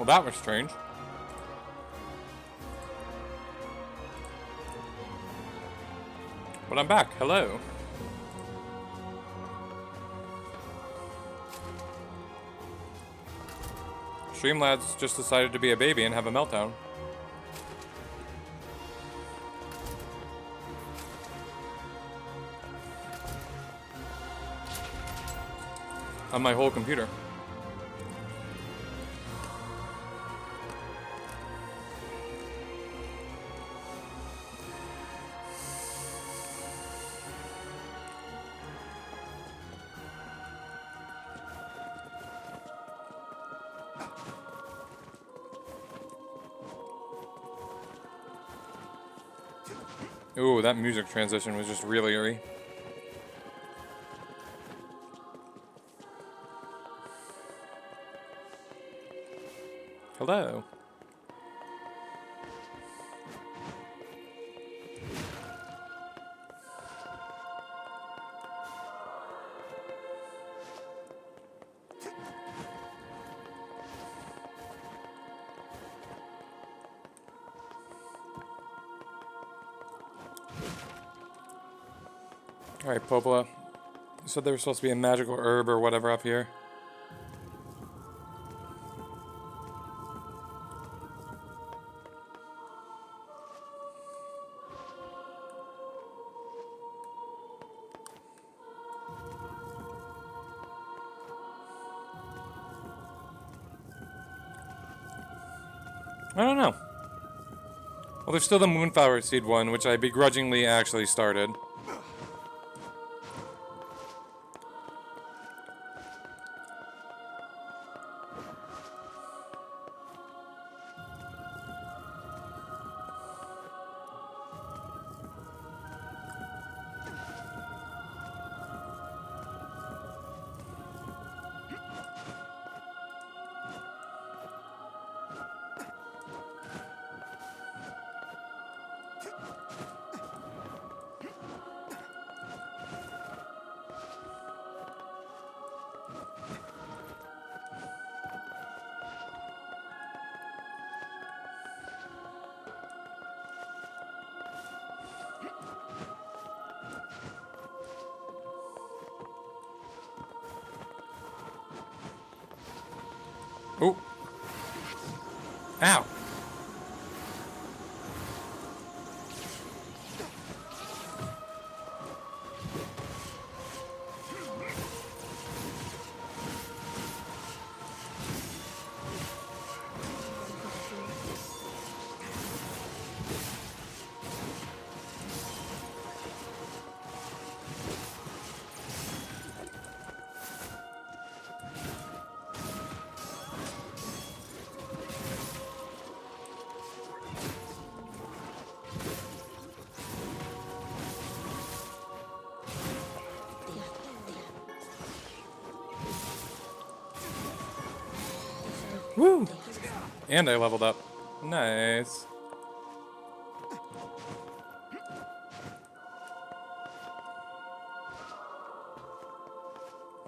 Well, that was strange. But I'm back. Hello. Streamlad's just decided to be a baby and have a meltdown. On my whole computer. Ooh, that music transition was just really eerie. Hello. Alright, Popola. You said there was supposed to be a magical herb or whatever up here. I don't know. Well, there's still the Moonflower Seed one, which I begrudgingly actually started. Oh. Ow. Woo! And I leveled up. Nice.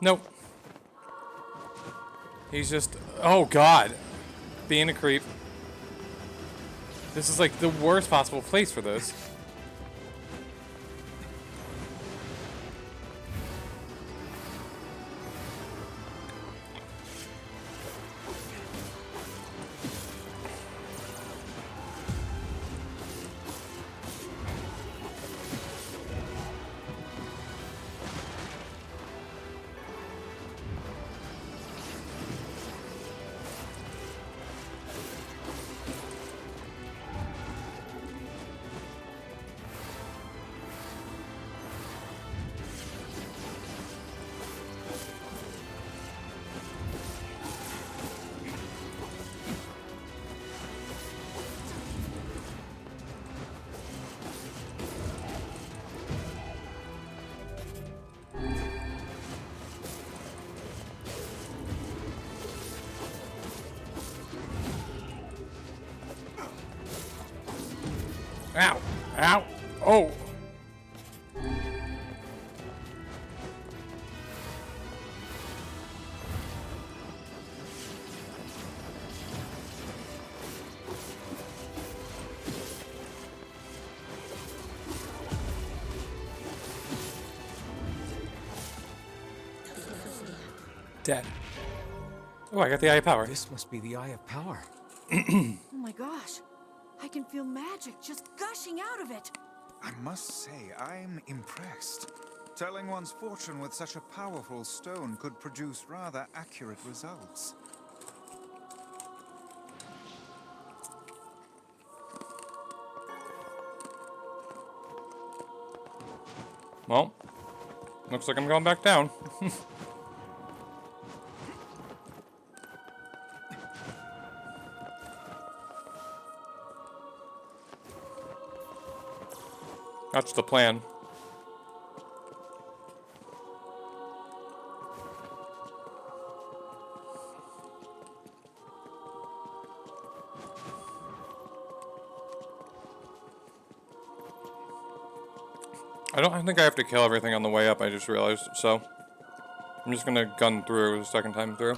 Nope. He's just... Oh, God. Being a creep. This is like the worst possible place for this. Ow! Ow! Oh! Dead. Oh, I got the Eye of Power. This must be the Eye of Power. Oh my gosh. I can feel magic just gushing out of it. I must say, I'm impressed. Telling one's fortune with such a powerful stone could produce rather accurate results. Well, looks like I'm going back down. That's the plan. I don't think I have to kill everything on the way up, I just realized, so I'm just gonna gun through the second time through.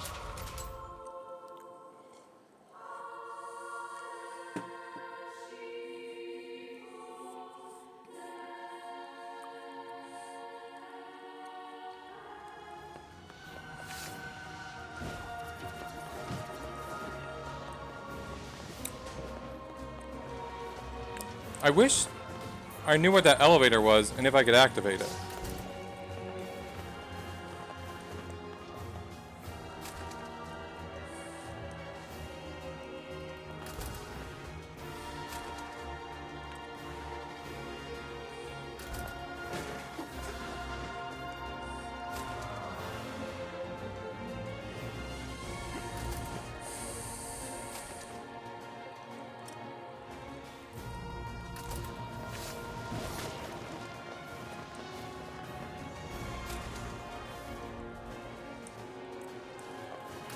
I wish I knew what that elevator was and if I could activate it.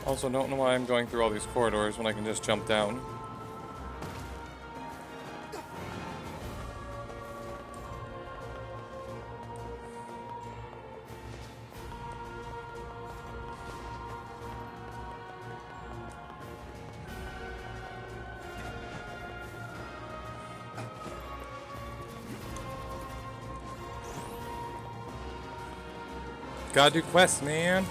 Also, don't know why I'm going through all these corridors when I can just jump down. Gotta do quests, man.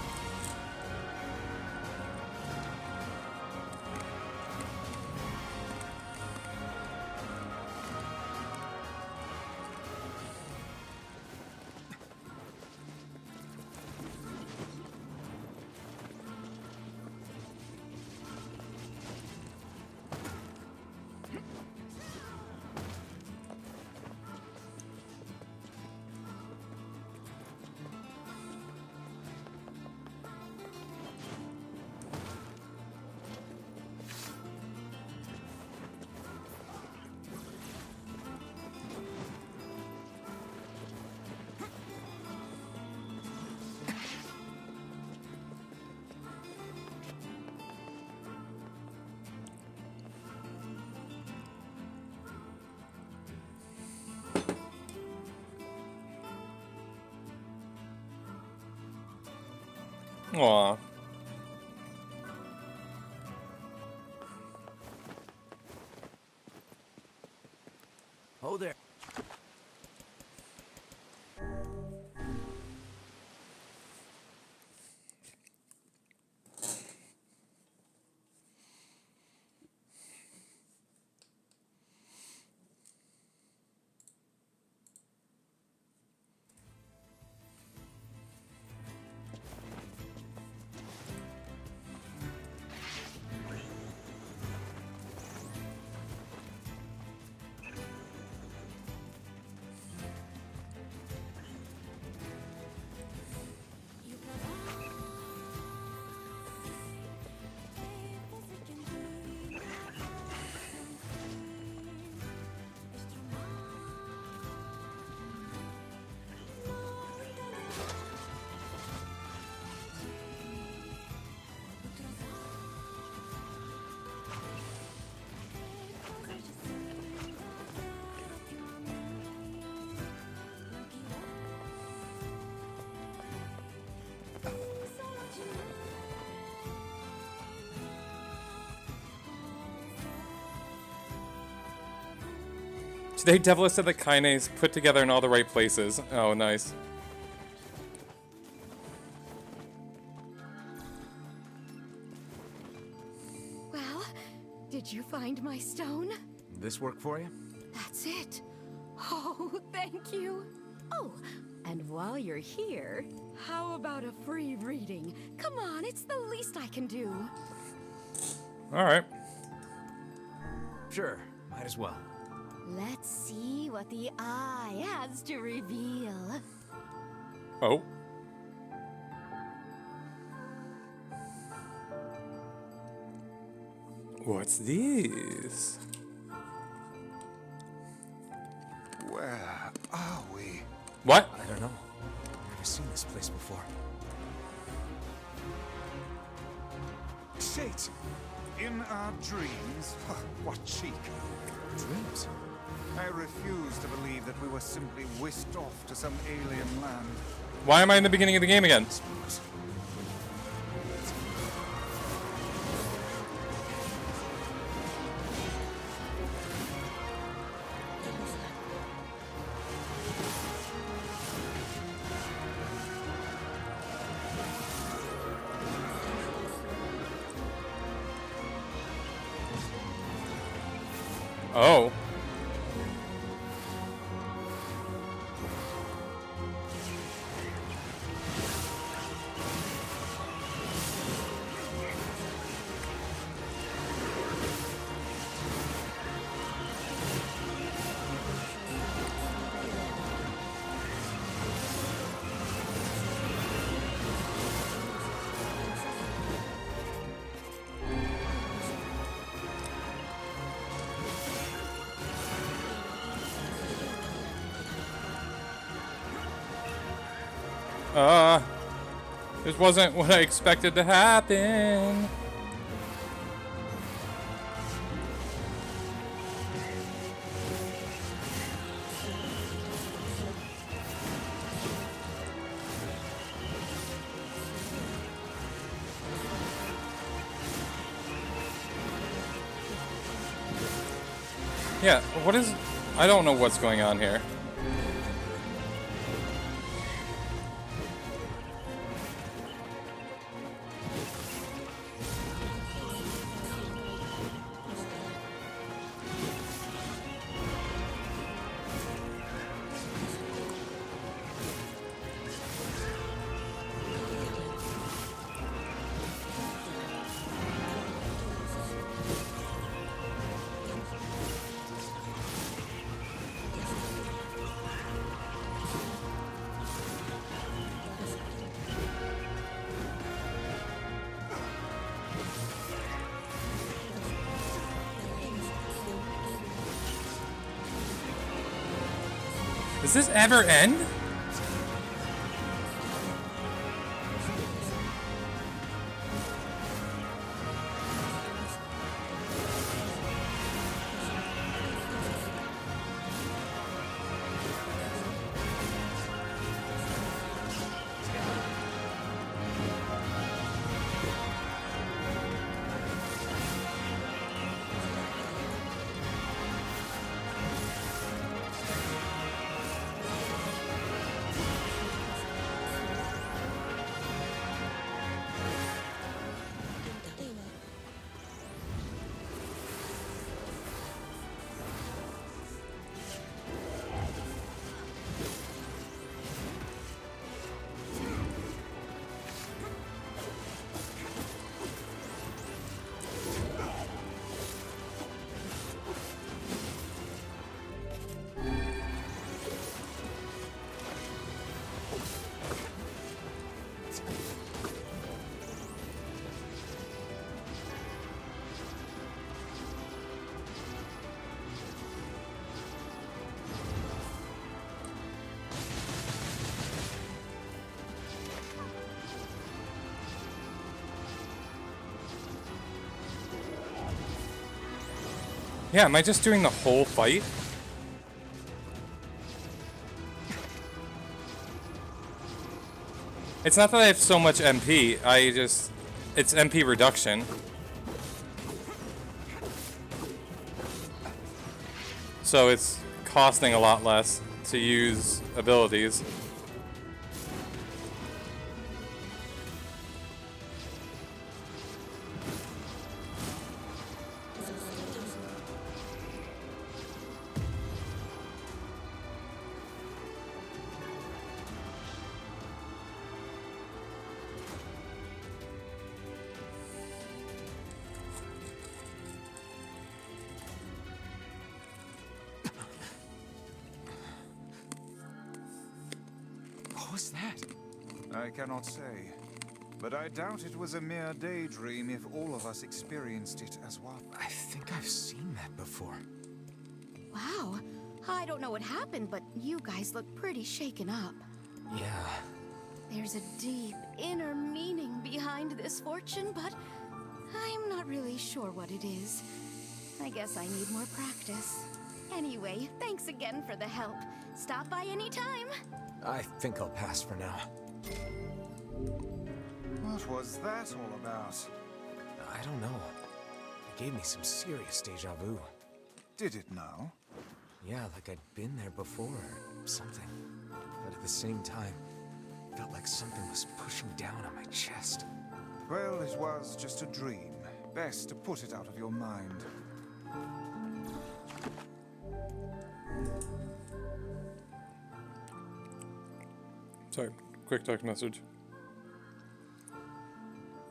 Aw. Oh there. Today, Devil said that Kaine's put together in all the right places. Oh, nice. Did you find my stone? This work for you? That's it. Oh, thank you. Oh, and while you're here, how about a free reading? Come on, it's the least I can do. All right. Sure, might as well. Let's see what the eye has to reveal. Oh. What's this? Where are we? What? I don't know. Never seen this place before. Shit! In our dreams? What cheek. Dreams? I refuse to believe that we were simply whisked off to some alien land. Why am I in the beginning of the game again? Oh. This wasn't what I expected to happen. Yeah, what is... I don't know what's going on here. Does this ever end? Yeah, am I just doing the whole fight? It's not that I have so much MP, it's MP reduction. So it's costing a lot less to use abilities. was that? I cannot say. But I doubt it was a mere daydream if all of us experienced it as one. I think I've seen that before. Wow. I don't know what happened, but you guys look pretty shaken up. Yeah. There's a deep inner meaning behind this fortune, but I'm not really sure what it is. I guess I need more practice. Anyway, thanks again for the help. Stop by anytime. I think I'll pass for now. What was that all about? I don't know. It gave me some serious deja vu. Did it now? Yeah, like I'd been there before or something. But at the same time, felt like something was pushing down on my chest. Well, it was just a dream. Best to put it out of your mind. Sorry, quick text message.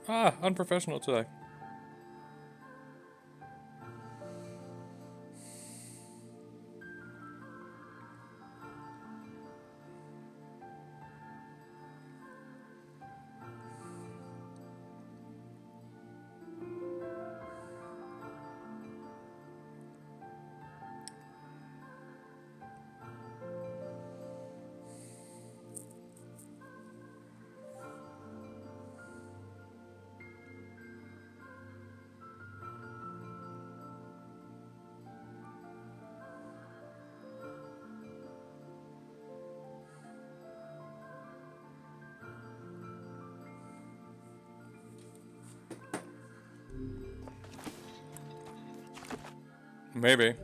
Ah, unprofessional today. Maybe.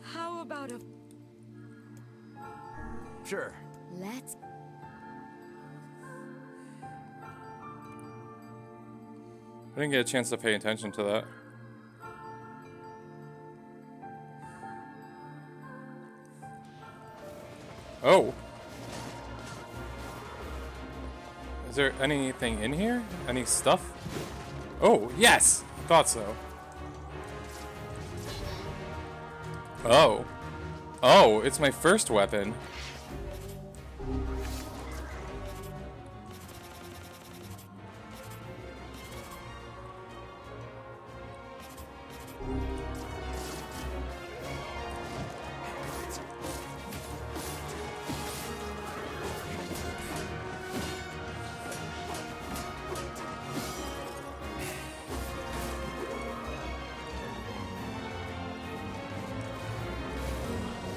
How about a... Sure. Let's... I didn't get a chance to pay attention to that. Oh. Is there anything in here? Any stuff? Oh, yes! Thought so. Oh. Oh, it's my first weapon.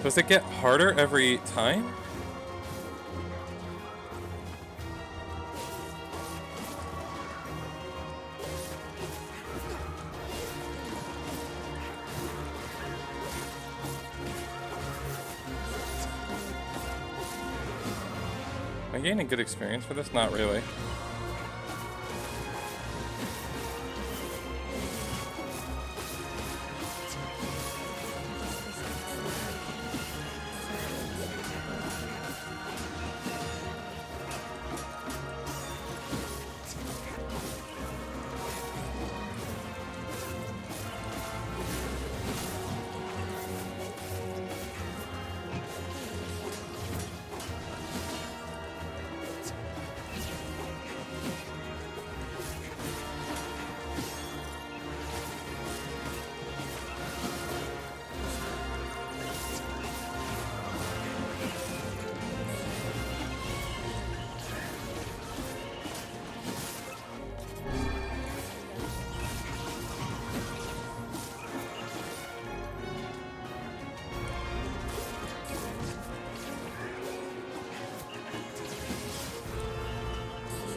Does it get harder every time? Am I gaining good experience for this? Not really.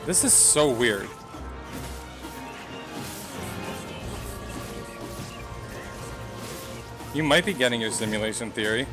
This is so weird. You might be getting your simulation theory.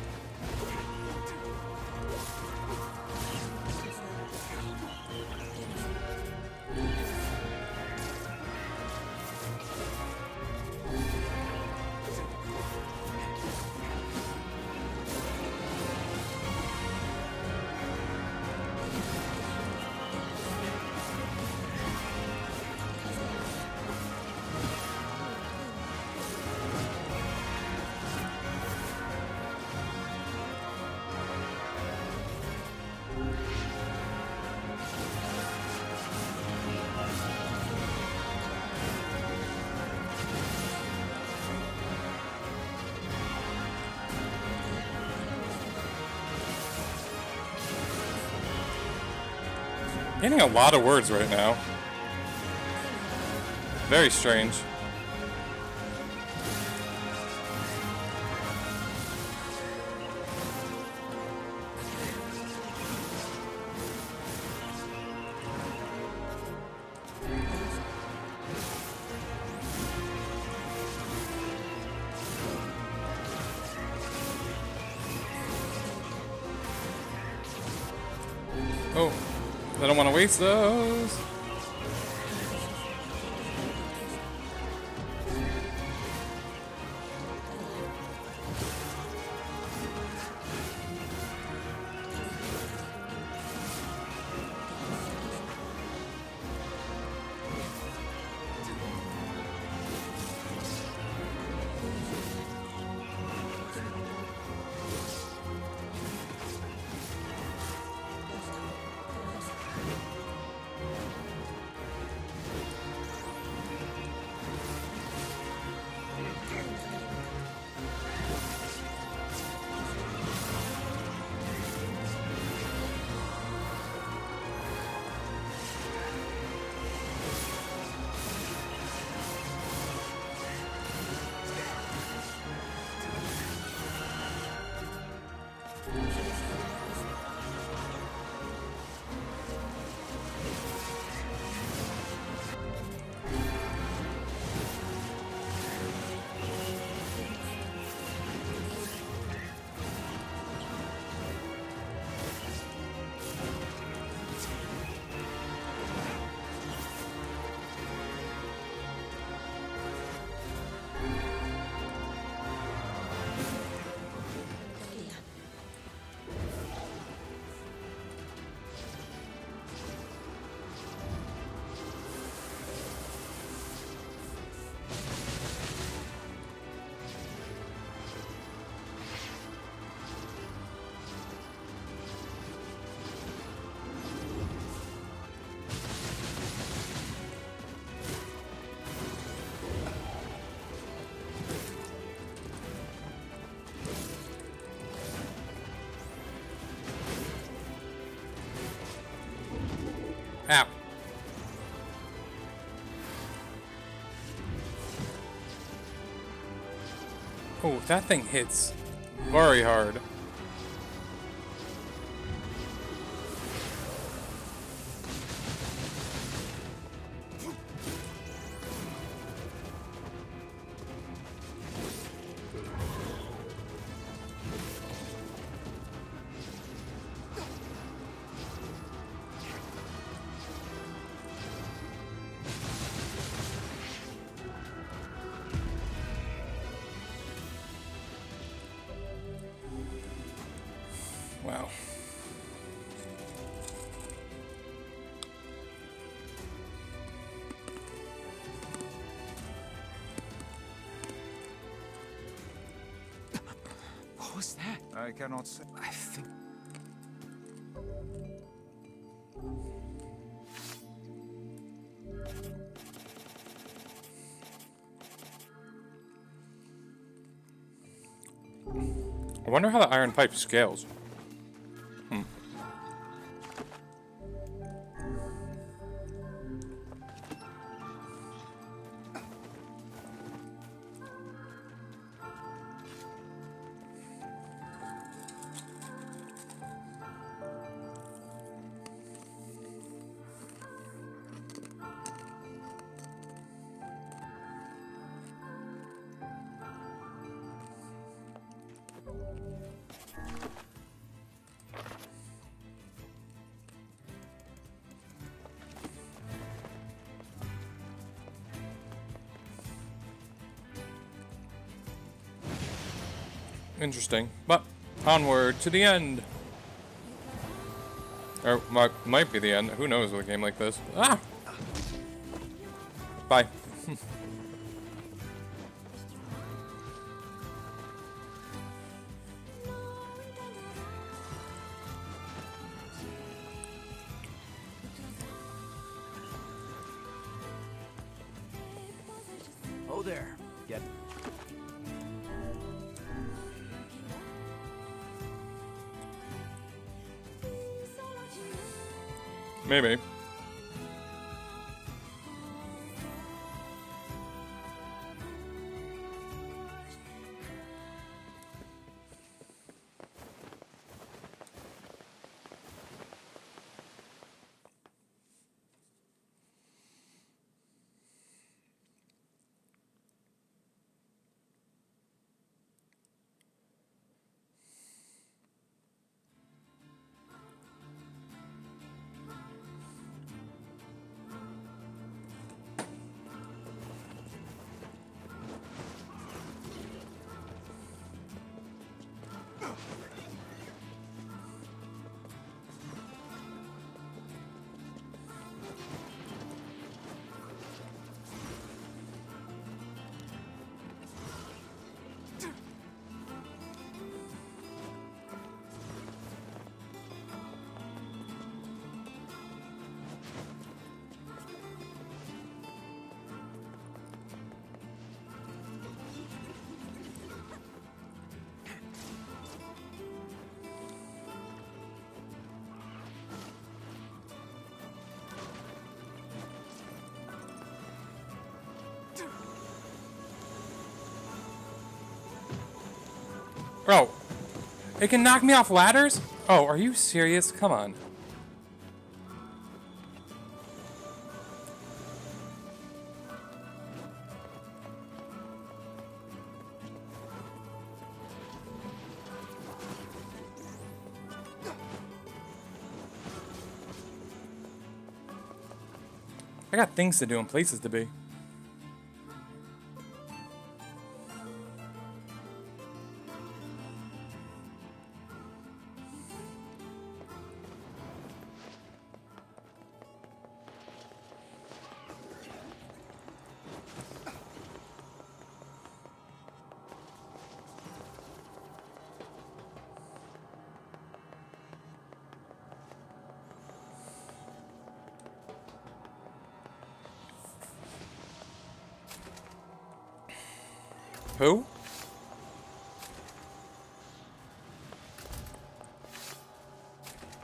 Getting a lot of words right now. Very strange. Oh, I don't want to waste those. Ow. Oh, that thing hits very hard. Wow. What was that? I cannot say. I think... I wonder how the iron pipe scales. Interesting. But onward to the end. Or might be the end. Who knows with a game like this. Ah! Bye. Oh there. Get... Maybe. Oh, it can knock me off ladders? Oh, are you serious? Come on. I got things to do and places to be. Who?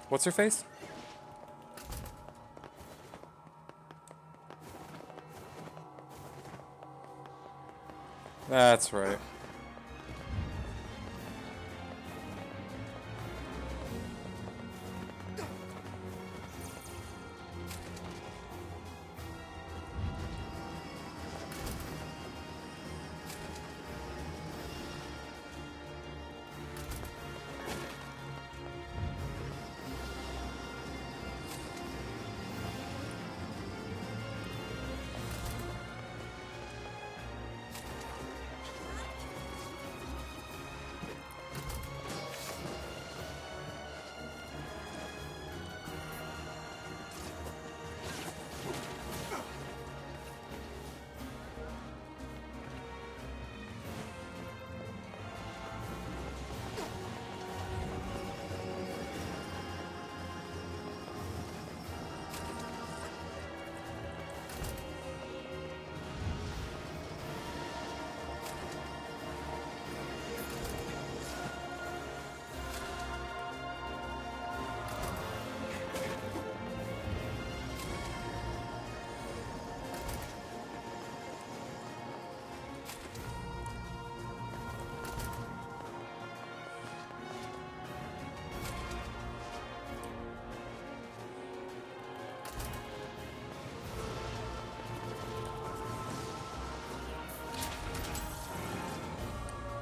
What's her face? That's right.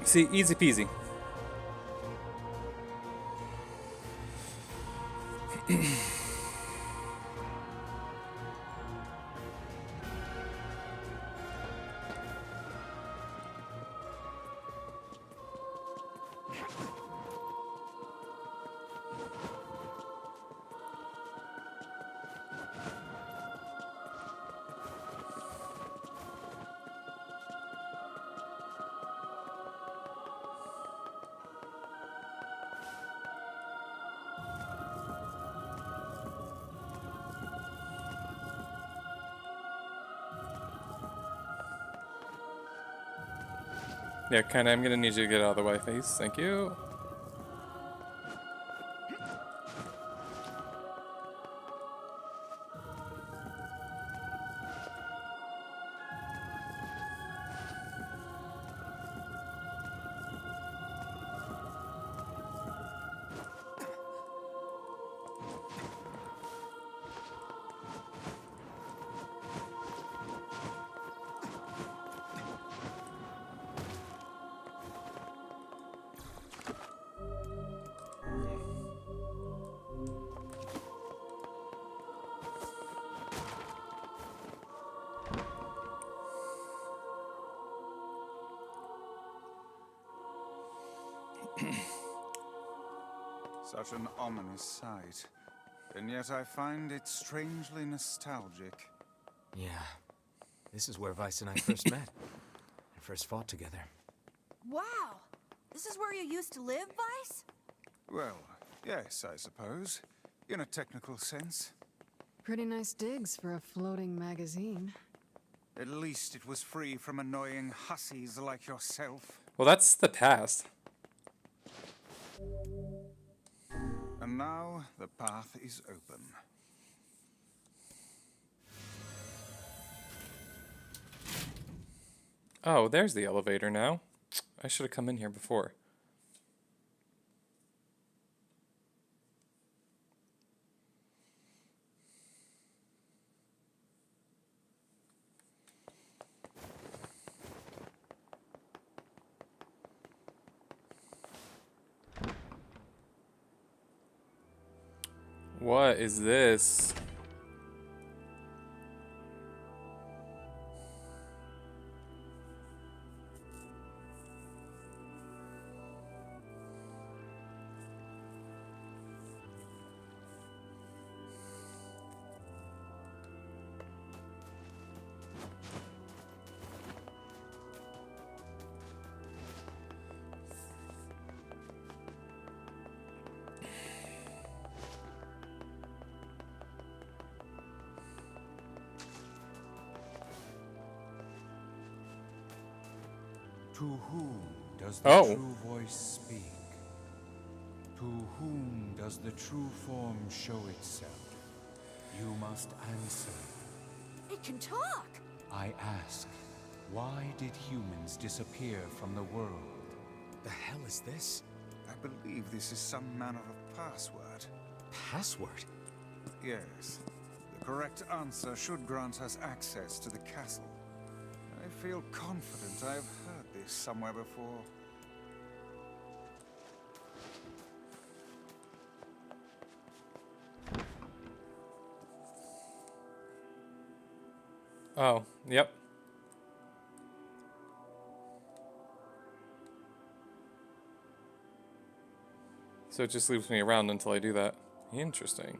See, easy peasy. Yeah, kinda, I'm gonna need you to get out of the way, face. Thank you. Such an ominous sight. And yet I find it strangely nostalgic. Yeah. This is where Vice and I first met. And first fought together. Wow! This is where you used to live, Vice? Well, yes, I suppose. In a technical sense. Pretty nice digs for a floating magazine. At least it was free from annoying hussies like yourself. Well, that's the past. And now the path is open. Oh, there's the elevator now. I should have come in here before. What is this? To whom does the Oh. true voice speak? To whom does the true form show itself? You must answer. It can talk! I ask, why did humans disappear from the world? The hell is this? I believe this is some manner of password. Password? Yes. The correct answer should grant us access to the castle. I feel confident I have heard this somewhere before. Oh, yep. So it just leaves me around until I do that. Interesting.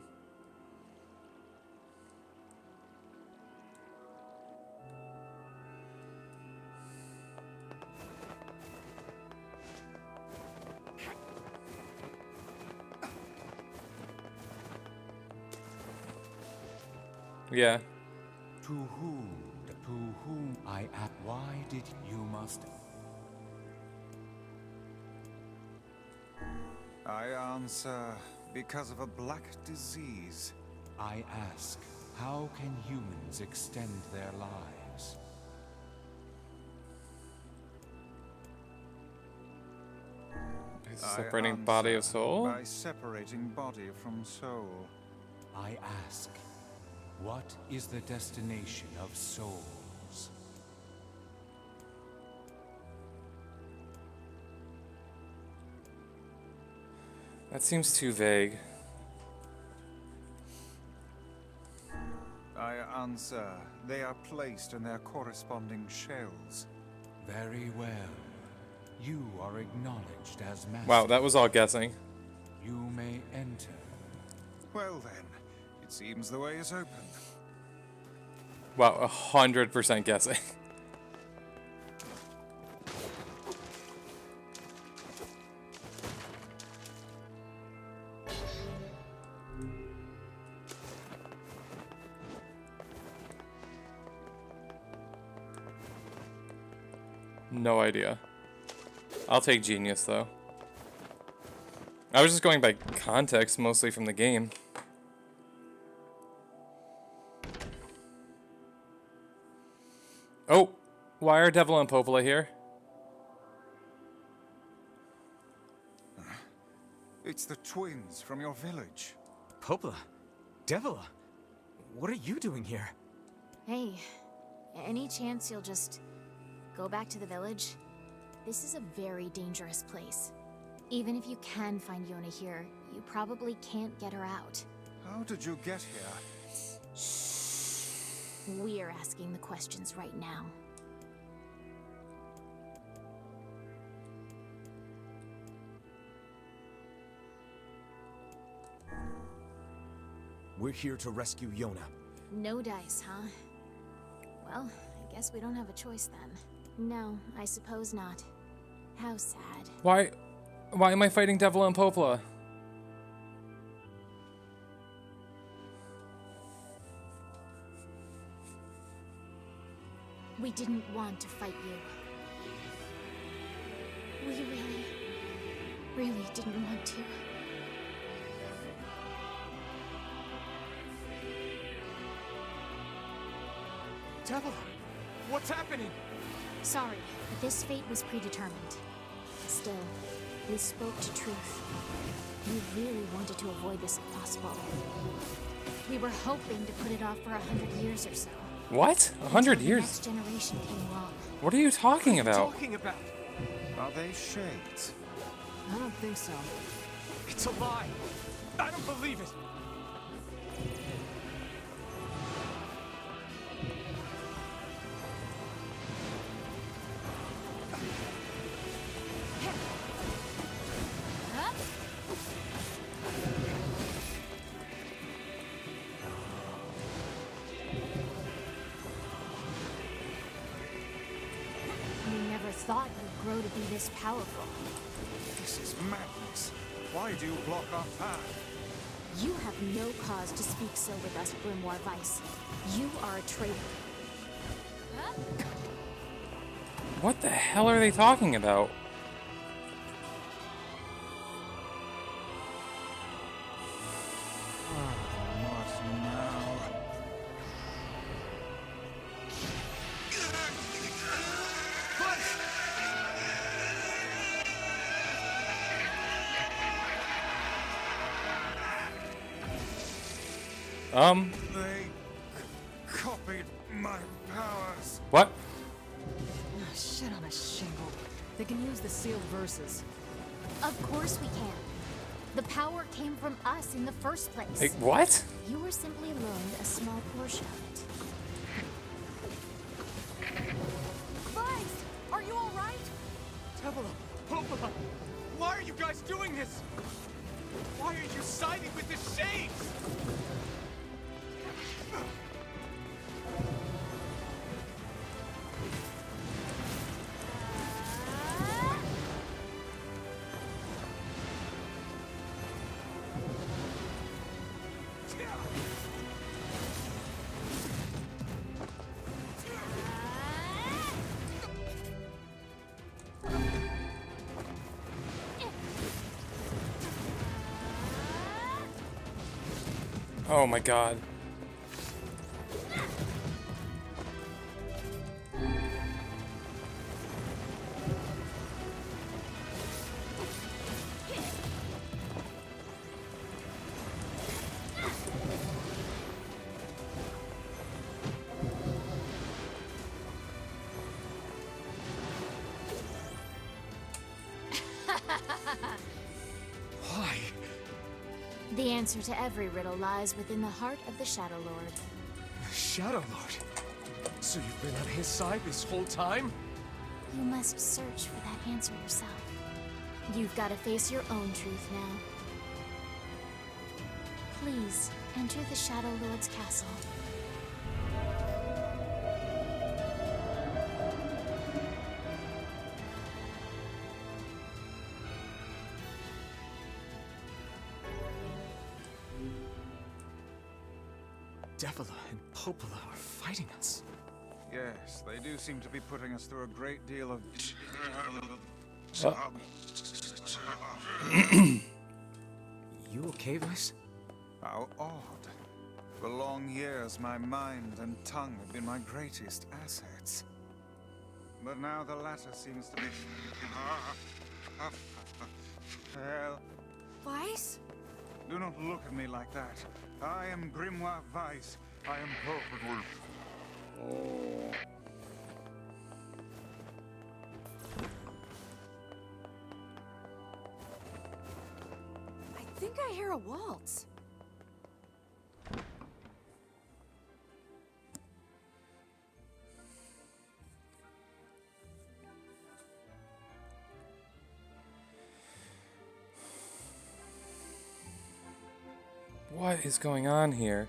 Yeah. To whom I ask, why did you must? I answer because of a black disease. I ask, how can humans extend their lives? Separating I body of answer soul? by separating body from soul. I ask, what is the destination of souls? That seems too vague. I answer, they are placed in their corresponding shells. Very well. You are acknowledged as master. Wow, that was all guessing. You may enter. Well then, it seems the way is open. Wow, 100% guessing. No idea. I'll take genius though. I was just going by context mostly from the game. Oh, why are Devil and Popola here? It's the twins from your village. Popola? Devila? What are you doing here? Hey, any chance you'll just go back to the village? This is a very dangerous place. Even if you can find Yona here, you probably can't get her out. How did you get here? We're asking the questions right now. We're here to rescue Yona. No dice, huh? Well, I guess we don't have a choice then. No, I suppose not. How sad. Why am I fighting Devil and Popola? We didn't want to fight you. We really didn't want to. Devil, what's happening? Sorry, but this fate was predetermined. Still, we spoke to truth. We really wanted to avoid this if possible. We were hoping to put it off for 100 years or so. What? 100 years? The next generation came along. What are you talking about? Are they shades? I don't think so. It's a lie. I don't believe it. We never thought you'd grow to be this powerful. This is madness. Why do you block our path? You have no cause to speak so with us, Grimoire Vice. You are a traitor. What the hell are they talking about? What now? They copied my powers. What? Ah, shit on a shingle. They can use the sealed verses. Of course we can. The power came from us in the first place. Hey, what? You were simply loaned a small portion of it. Vice, are you all right? Devil, Popola, why are you guys doing this? Why are you siding with the Shades? Oh my god. Why? The answer to every riddle lies within the heart of the Shadow Lord. Shadow Lord. So you've been on his side this whole time? You must search for that answer yourself. You've got to face your own truth now. Please, enter the Shadow Lord's castle. Devila and Popola are fighting us. Yes, they do seem to be putting us through a great deal of... You okay, Vice? How odd. For long years, my mind and tongue have been my greatest assets. But now the latter seems to be... Well, Vice? do not look at me like that. I am Grimoire Vice. I am perfectly... I think I hear a waltz. What is going on here?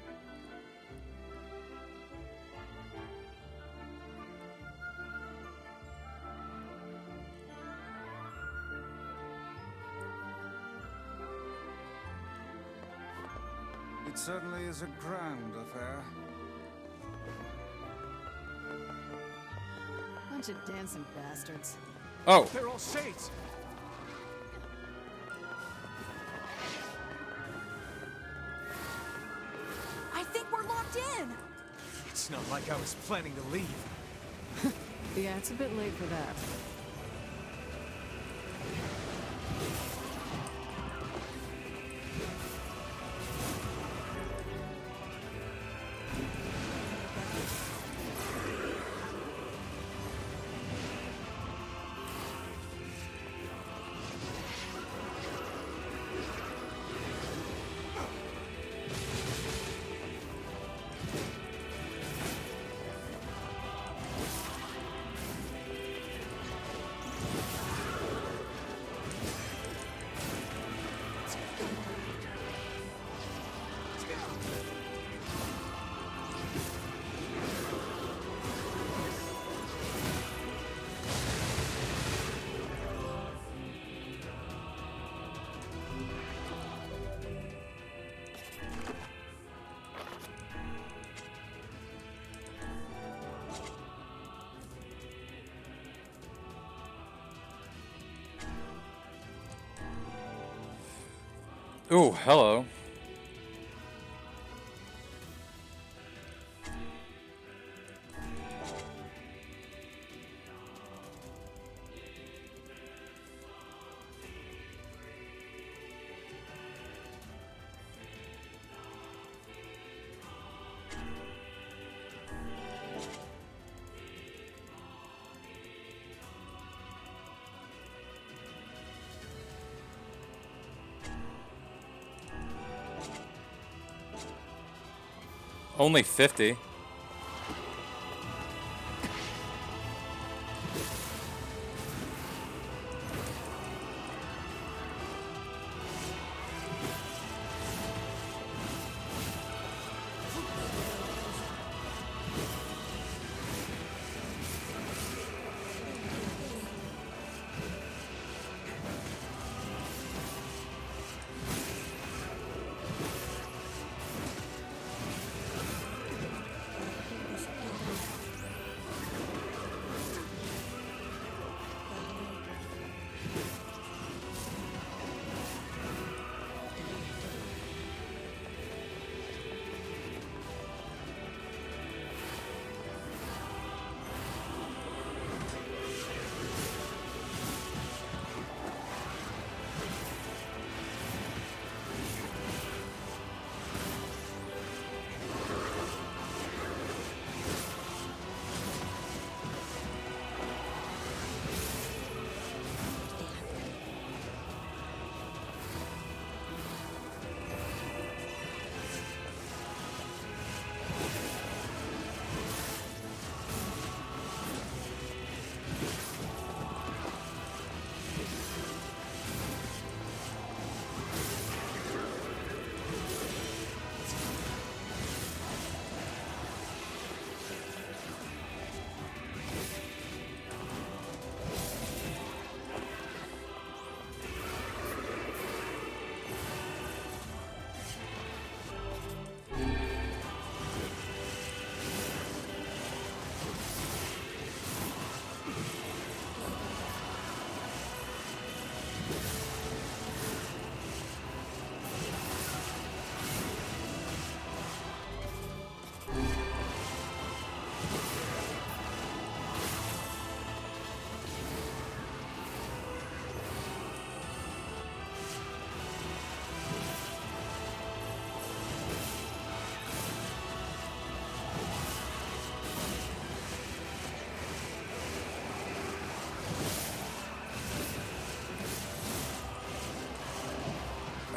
It certainly is a grand affair. Bunch of dancing bastards. Oh, They're all shades! I think we're locked in. It's not like I was planning to leave. Yeah, it's a bit late for that. ooh, hello. Only 50.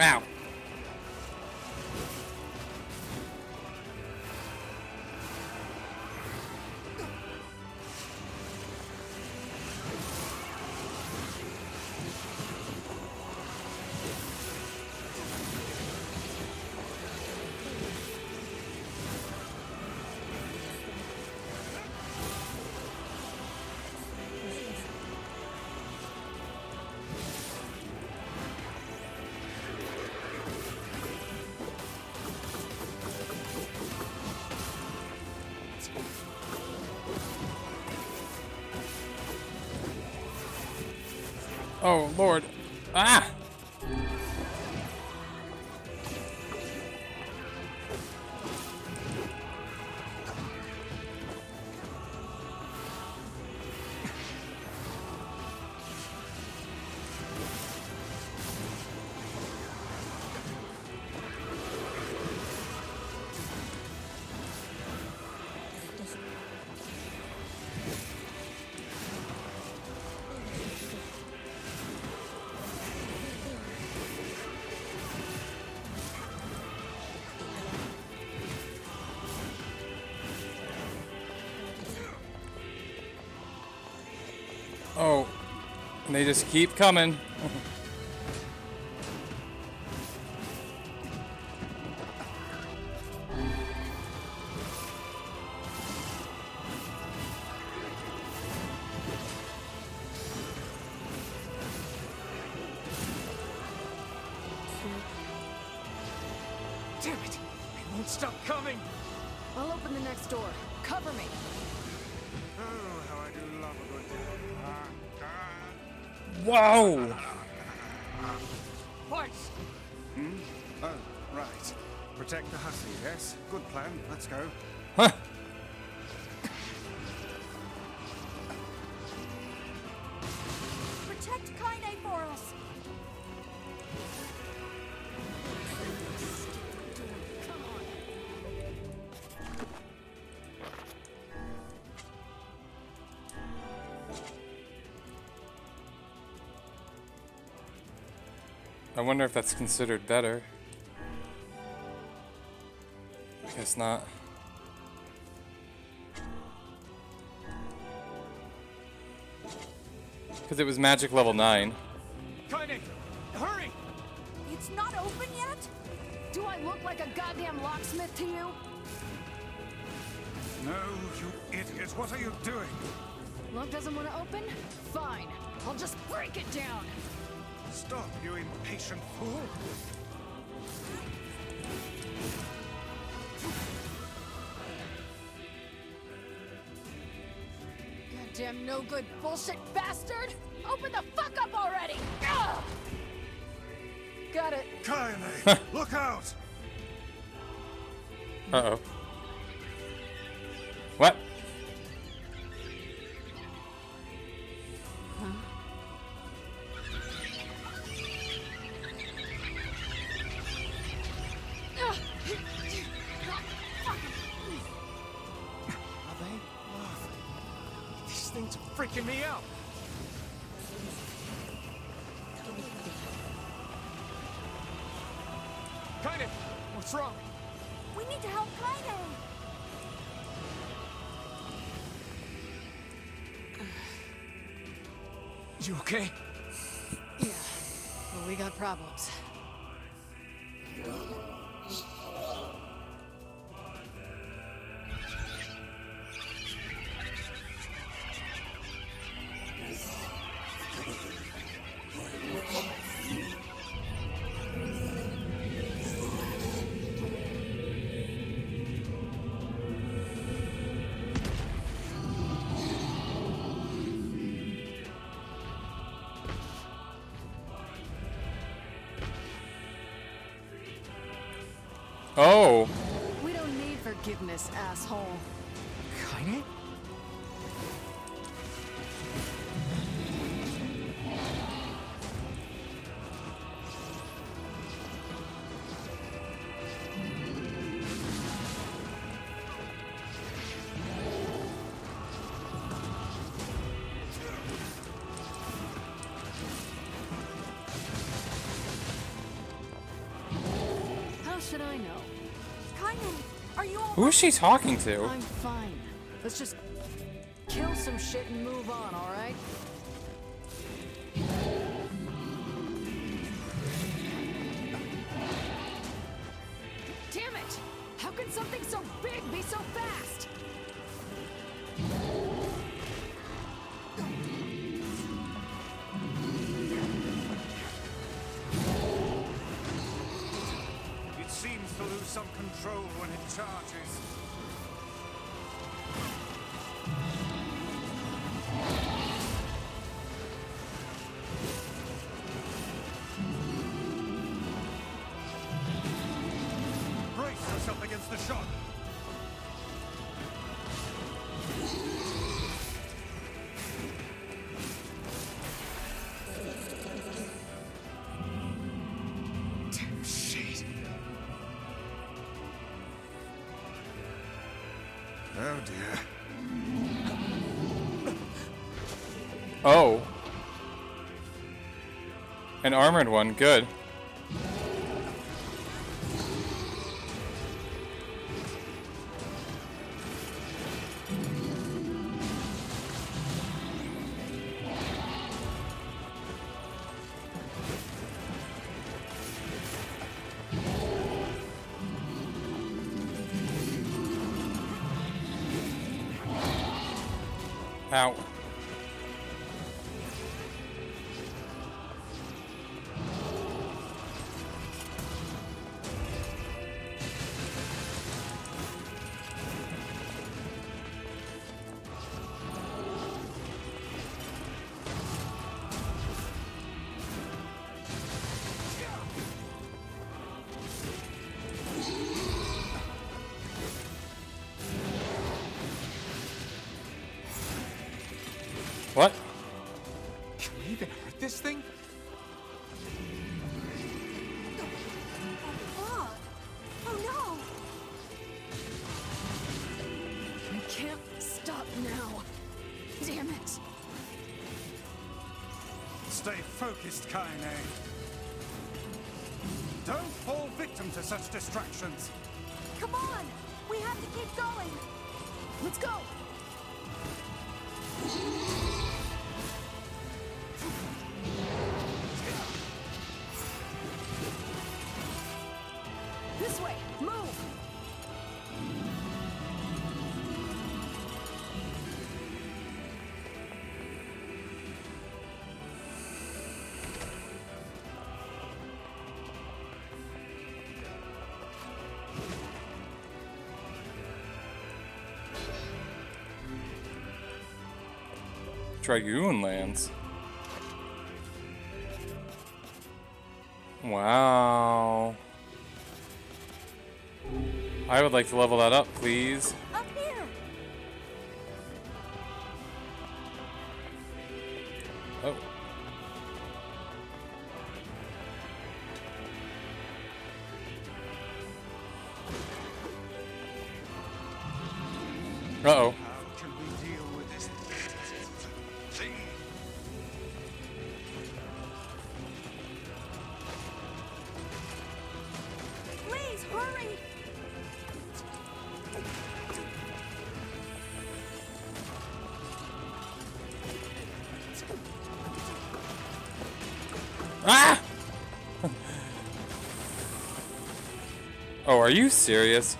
Ow. Oh, Lord. Ah! Oh, and they just keep coming. Damn it! They won't stop coming! I'll open the next door. Cover me. Oh, how I do love a good Whoa! What? Oh, right. Protect the hussy, yes? Good plan. Let's go. Huh. Protect Kaine for us. I wonder if that's considered better. I guess not. Because it was magic level 9. Kaine! Hurry! It's not open yet? Do I look like a goddamn locksmith to you? No, you idiot. What are you doing? Lock doesn't want to open? Fine. I'll just break it down. Stop, you impatient fool. Goddamn no good bullshit bastard! Open the fuck up already! Ugh! Got it. Kaine, look out! Uh-oh. What? Are they laughing? These things are freaking me out! Kaine! What's wrong? We need to help Kaine. You okay? Yeah. Well, we got problems. Oh. We don't need forgiveness, asshole. Kaine? How should I know? Kaine, are you all Who is she talking to? I'm fine. Let's just kill some shit and move on, alright? Damn it! How can something so big be so fast? It seems to lose some control when it charges. yourself against the shock. Damn shit. Oh dear. Oh. An armored one, good. Ow. What? Can we even hurt this thing? Oh, oh no! I can't stop now. Damn it. Stay focused, Kaine. Don't fall victim to such distractions. Come on! We have to keep going! Let's go. This way. Move. Dragoon lands. Wow. I would like to level that up, please. Up here! Oh. Uh-oh. How can we deal with this thing? Please, hurry! Ah! Oh, are you serious?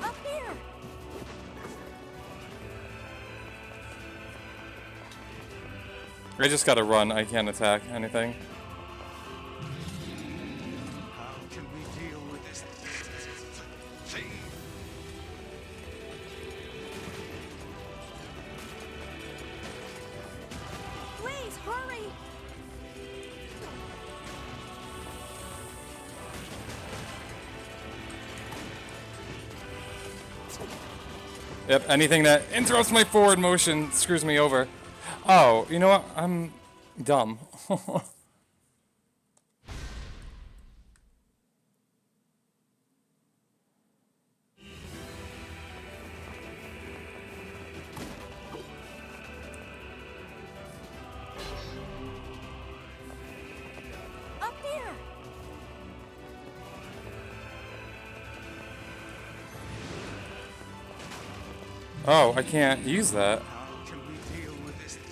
Up here! I just gotta run. I can't attack anything. How can we deal with this thing? Please, hurry! Yep, anything that interrupts my forward motion screws me over. Oh, you know what? I'm dumb. Up here! Oh, I can't use that. How can we deal with this thing?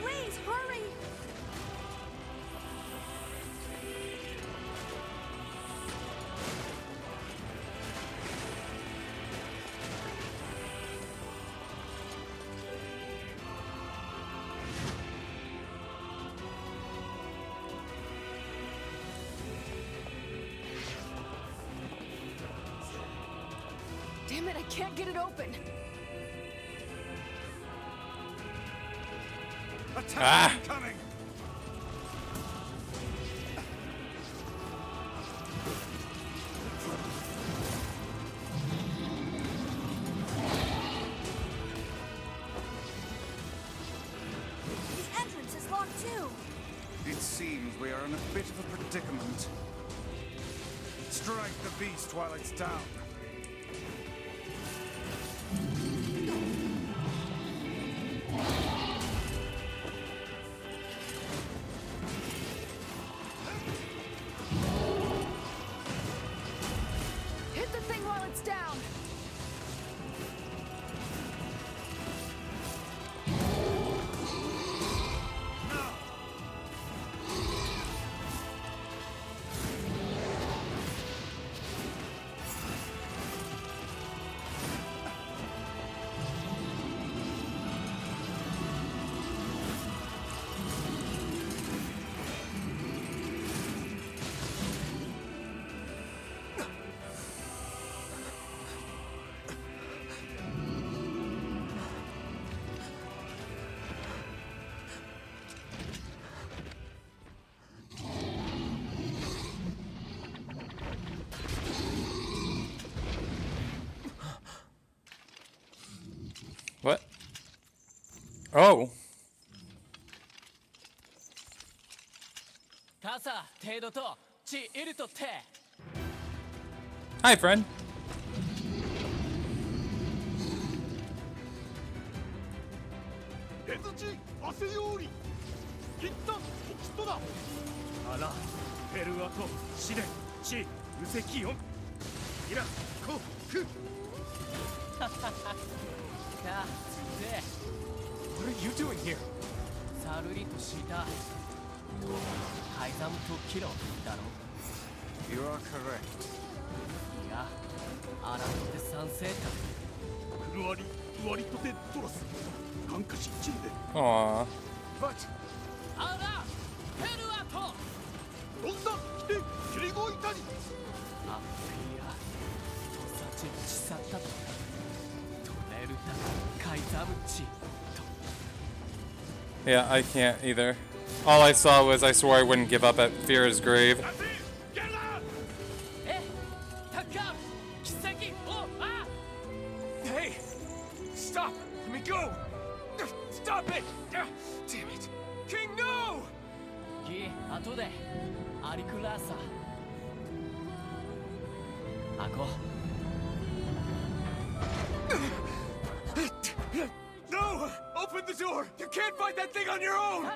Please, hurry! Shit, I can't get it open. Attack incoming! The entrance is locked too. It seems we are in a bit of a predicament. Strike the beast while it's down. Hit the thing while it's down. What? Oh. Hi, friend. What are you doing here? You are correct. Aww. But Yeah, I can't either. All I saw was I swore I wouldn't give up at Fira's grave. hey, stop! Let me go! Stop it! Damn it! King, no! No! Open the door! You can't fight that thing on your own!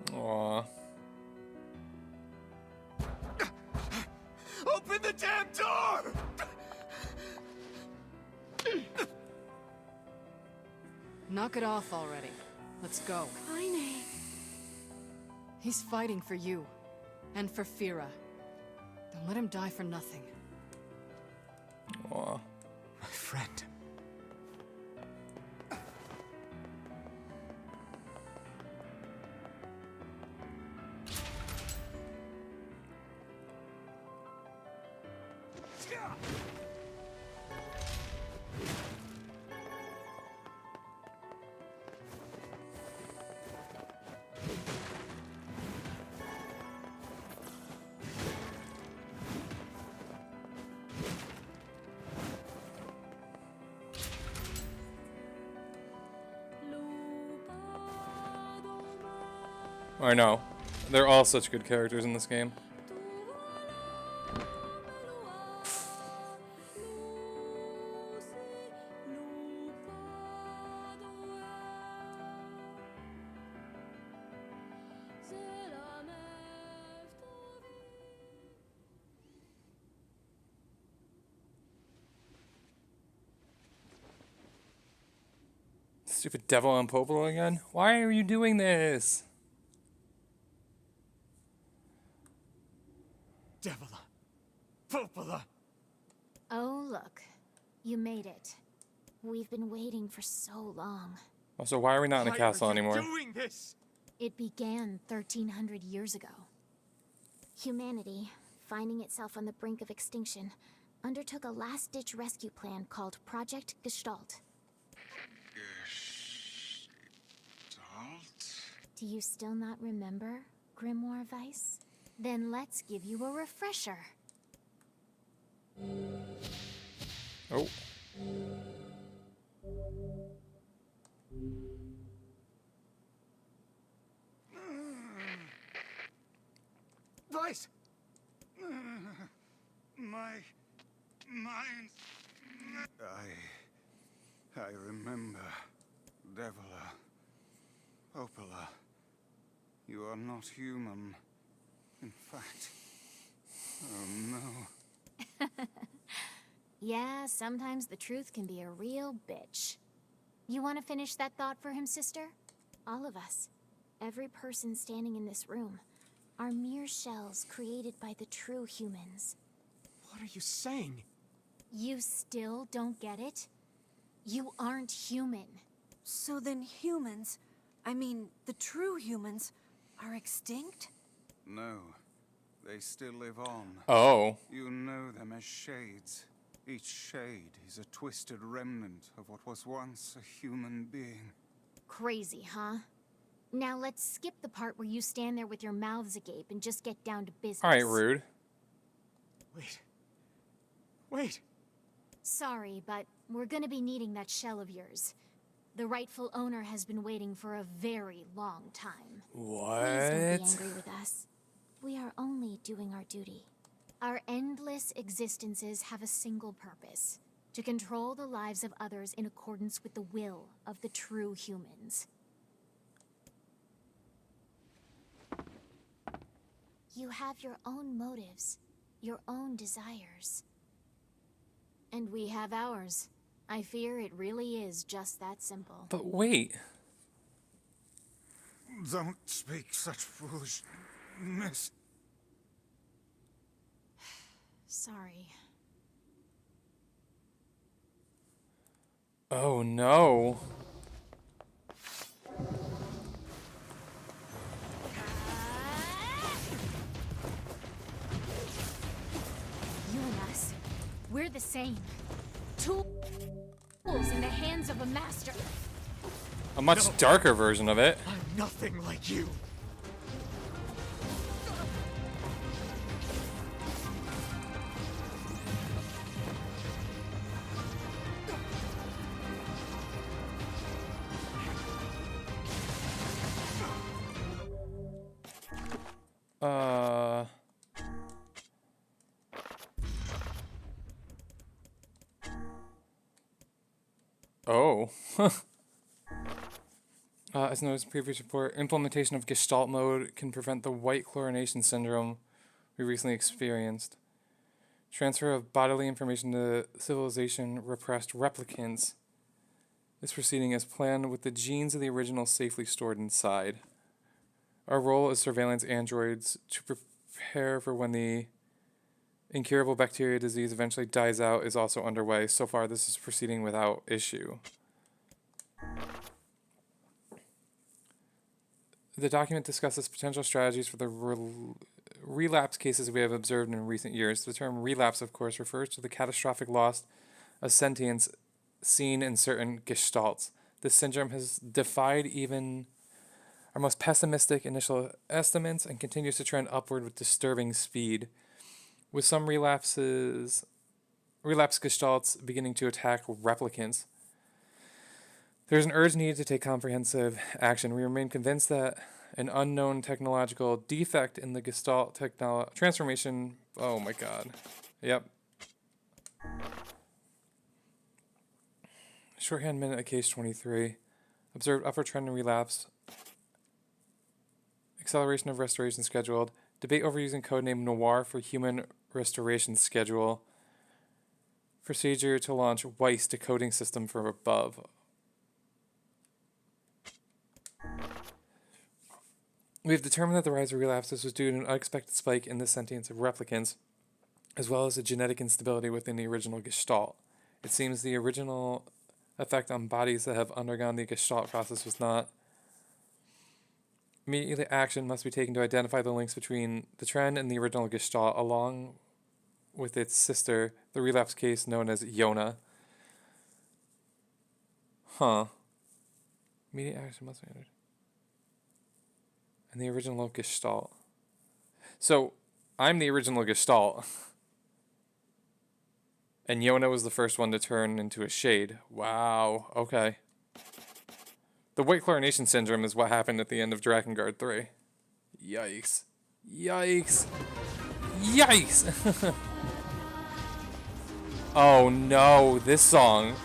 Aww. Open the damn door! Knock it off already. Let's go. Kaine. He's fighting for you. And for Fira. Don't let him die for nothing. Aw. My friend. Or no. They're all such good characters in this game. Stupid devil on Popolo again? Why are you doing this? Devila. Popola. Oh, look. You made it. We've been waiting for so long. Also, why are we not in a castle anymore? Doing this? It began 1300 years ago. Humanity, finding itself on the brink of extinction, undertook a last-ditch rescue plan called Project Gestalt. Gestalt? Do you still not remember, Grimoire Weiss? Then let's give you a refresher. Oh. Vice! My mind. I remember. Devila. Popola. You are not human. In fact. Oh no. Yeah, sometimes the truth can be a real bitch. You want to finish that thought for him, sister? All of us, every person standing in this room, are mere shells created by the true humans. What are you saying? You still don't get it? You aren't human. So then humans, I mean, the true humans, are extinct? No. They still live on. Oh. You know them as shades. Each shade is a twisted remnant of what was once a human being. Crazy, huh? Now let's skip the part where you stand there with your mouths agape and just get down to business. Alright, rude. Wait. Sorry, but we're gonna be needing that shell of yours. The rightful owner has been waiting for a very long time. What? Please don't be angry with us. We are only doing our duty. Our endless existences have a single purpose: to control the lives of others in accordance with the will of the true humans. You have your own motives, your own desires. And we have ours. I fear it really is just that simple. But wait. Don't speak such foolishness. Sorry. Oh no. You and us, we're the same. Tools in the hands of a master. A much darker version of it. I'm nothing like you. Oh. As noted in previous report, implementation of Gestalt mode can prevent the white chlorination syndrome we recently experienced. Transfer of bodily information to civilization repressed replicants. This proceeding is planned with the genes of the original safely stored inside. Our role as surveillance androids to prepare for when the incurable bacteria disease eventually dies out is also underway. So far, this is proceeding without issue. The document discusses potential strategies for the relapse cases we have observed in recent years. The term relapse, of course, refers to the catastrophic loss of sentience seen in certain gestalts. This syndrome has defied even our most pessimistic initial estimates and continues to trend upward with disturbing speed, with some relapse gestalts beginning to attack replicants. There is an urgent need to take comprehensive action. We remain convinced that an unknown technological defect in the Gestalt transformation... Oh my god. Yep. Shorthand minute at case 23. Observed upward trend in relapse. Acceleration of restoration scheduled. Debate over using codename Noir for human restoration schedule. Procedure to launch Weiss decoding system from above. We have determined that the rise of relapses was due to an unexpected spike in the sentience of replicants, as well as a genetic instability within the original Gestalt. It seems the original effect on bodies that have undergone the Gestalt process was not. Immediate action must be taken to identify the links between the trend and the original Gestalt, along with its sister, the relapse case known as Yona. Huh. Immediate action must be entered. And the original Gestalt. So, I'm the original Gestalt. And Yona was the first one to turn into a shade. Wow, okay. The white chlorination syndrome is what happened at the end of Drakengard 3. Yikes. Yikes. Yikes! Oh no, this song.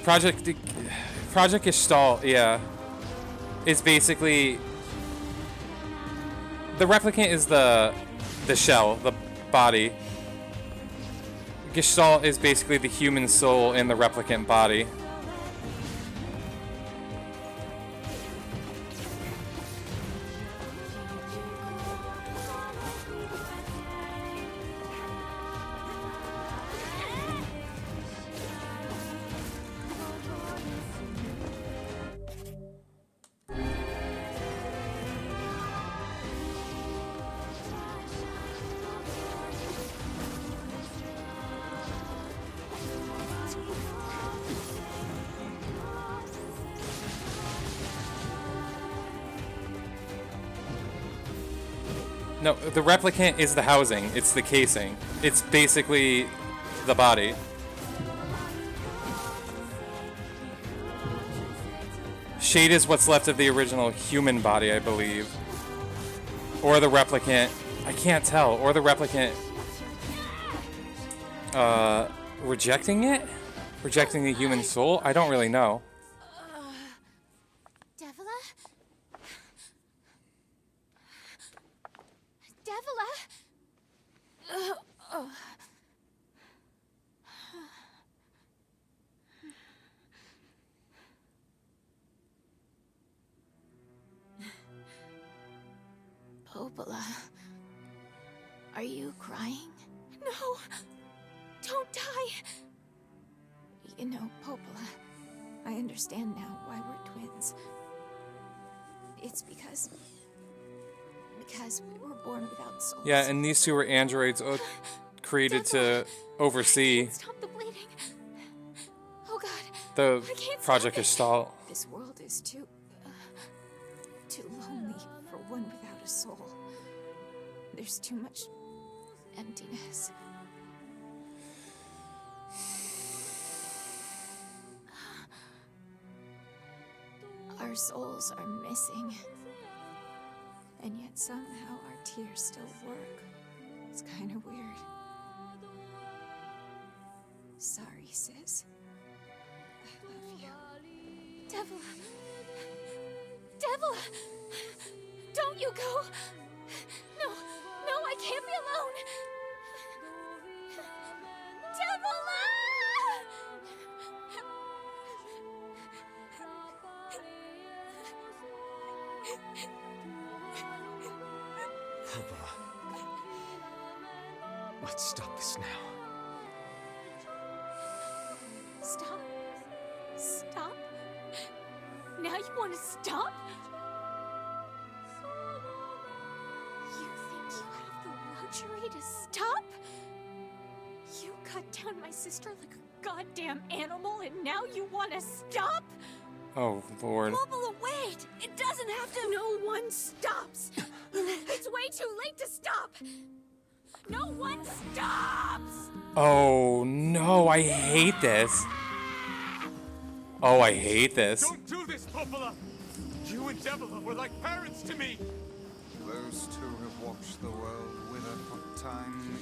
Project Gestalt, yeah. It's basically the replicant is the shell, the body. Gestalt is basically the human soul in the replicant body. No, the replicant is the housing. It's the casing. It's basically the body. Shade is what's left of the original human body, I believe. Or the replicant. I can't tell. Or the replicant rejecting it? Rejecting the human soul? I don't really know. Devila? Devila? Popola, are you crying? No! Don't die! You know, Popola, I understand now why we're twins. It's because we were born without souls. Yeah, and these two were androids created to oversee Stop the bleeding. Oh God. the I can't Project stop it. Gestalt. This world is too lonely for one without a soul. There's too much emptiness. Our souls are missing. And yet somehow our tears still work. It's kind of weird. Sorry, sis. I love you. Devila! Devila! Don't you go! No, I can't be alone! Popola. Let's stop this now. Stop? Stop? Now you want to stop? You think you have the luxury to stop? You cut down my sister like a goddamn animal and now you want to stop? Oh, Lord. Popola, wait! It doesn't have to. No one stops! It's way too late to stop! No one stops! Oh, no, I hate this. Oh, I hate this. Don't do this, Popola! You and Devila were like parents to me! Those two have watched the world wither for time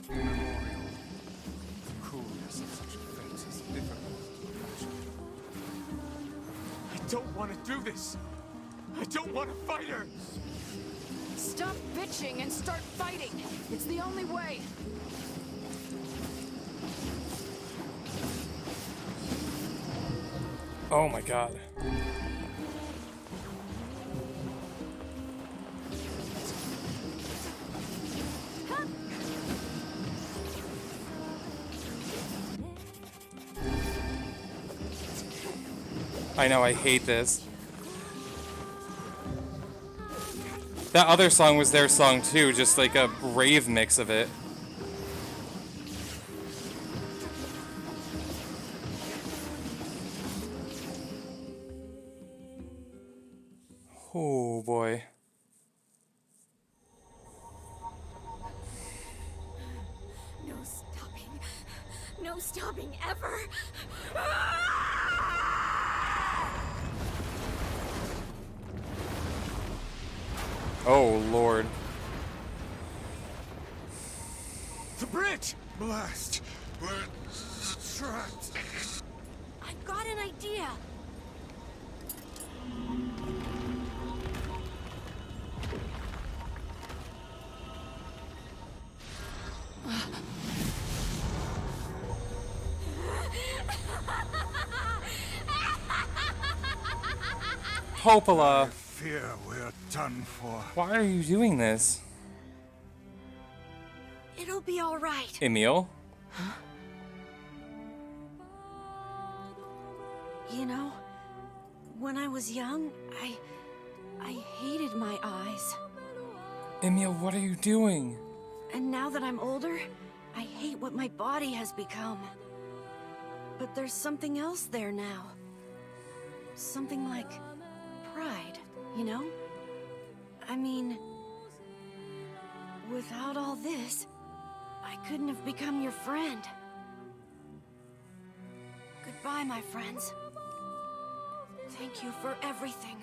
immemorial. The coolness of such fate is difficult to imagine. want to do this. I don't want to fight her. Stop bitching and start fighting. It's the only way. Oh my god. I know, I hate this. That other song was their song too, just like a rave mix of it. Oh boy. No stopping. No stopping ever. Oh lord. The bridge! Blast! We're trapped. I've got an idea. Popola, Fear we're done for. why are you doing this? It'll be all right. Emil? You know, when I was young, I hated my eyes. Emil, what are you doing? And now that I'm older, I hate what my body has become. But there's something else there now. Something like pride, you know? I mean, without all this, I couldn't have become your friend. Goodbye, my friends. Thank you for everything.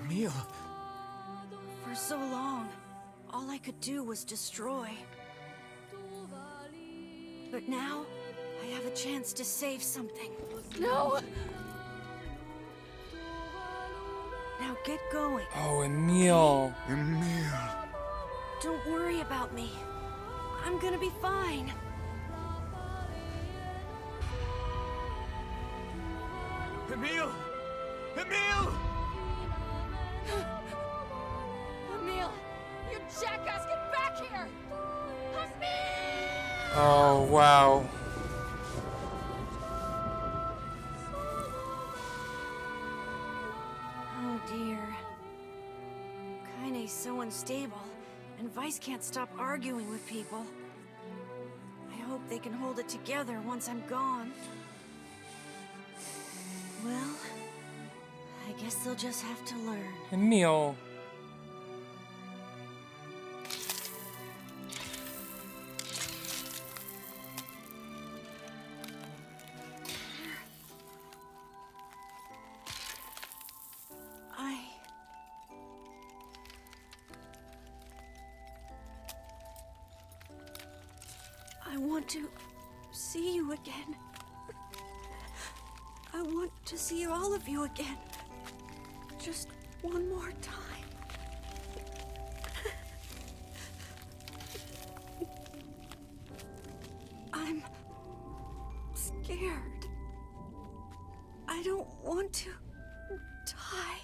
Emil. For so long, all I could do was destroy. But now, I have a chance to save something. No! Now get going. Oh, Emil. Emil. Don't worry about me. I'm gonna be fine. Emil! Emil! Emil! You jackass, get back here! Oh, wow. Oh dear. Kaine's so unstable, and Vice can't stop arguing with people. I hope they can hold it together once I'm gone. Well, I guess they'll just have to learn. Emil. I want to see you again. I want to see all of you again. Just one more time. I'm scared. I don't want to die.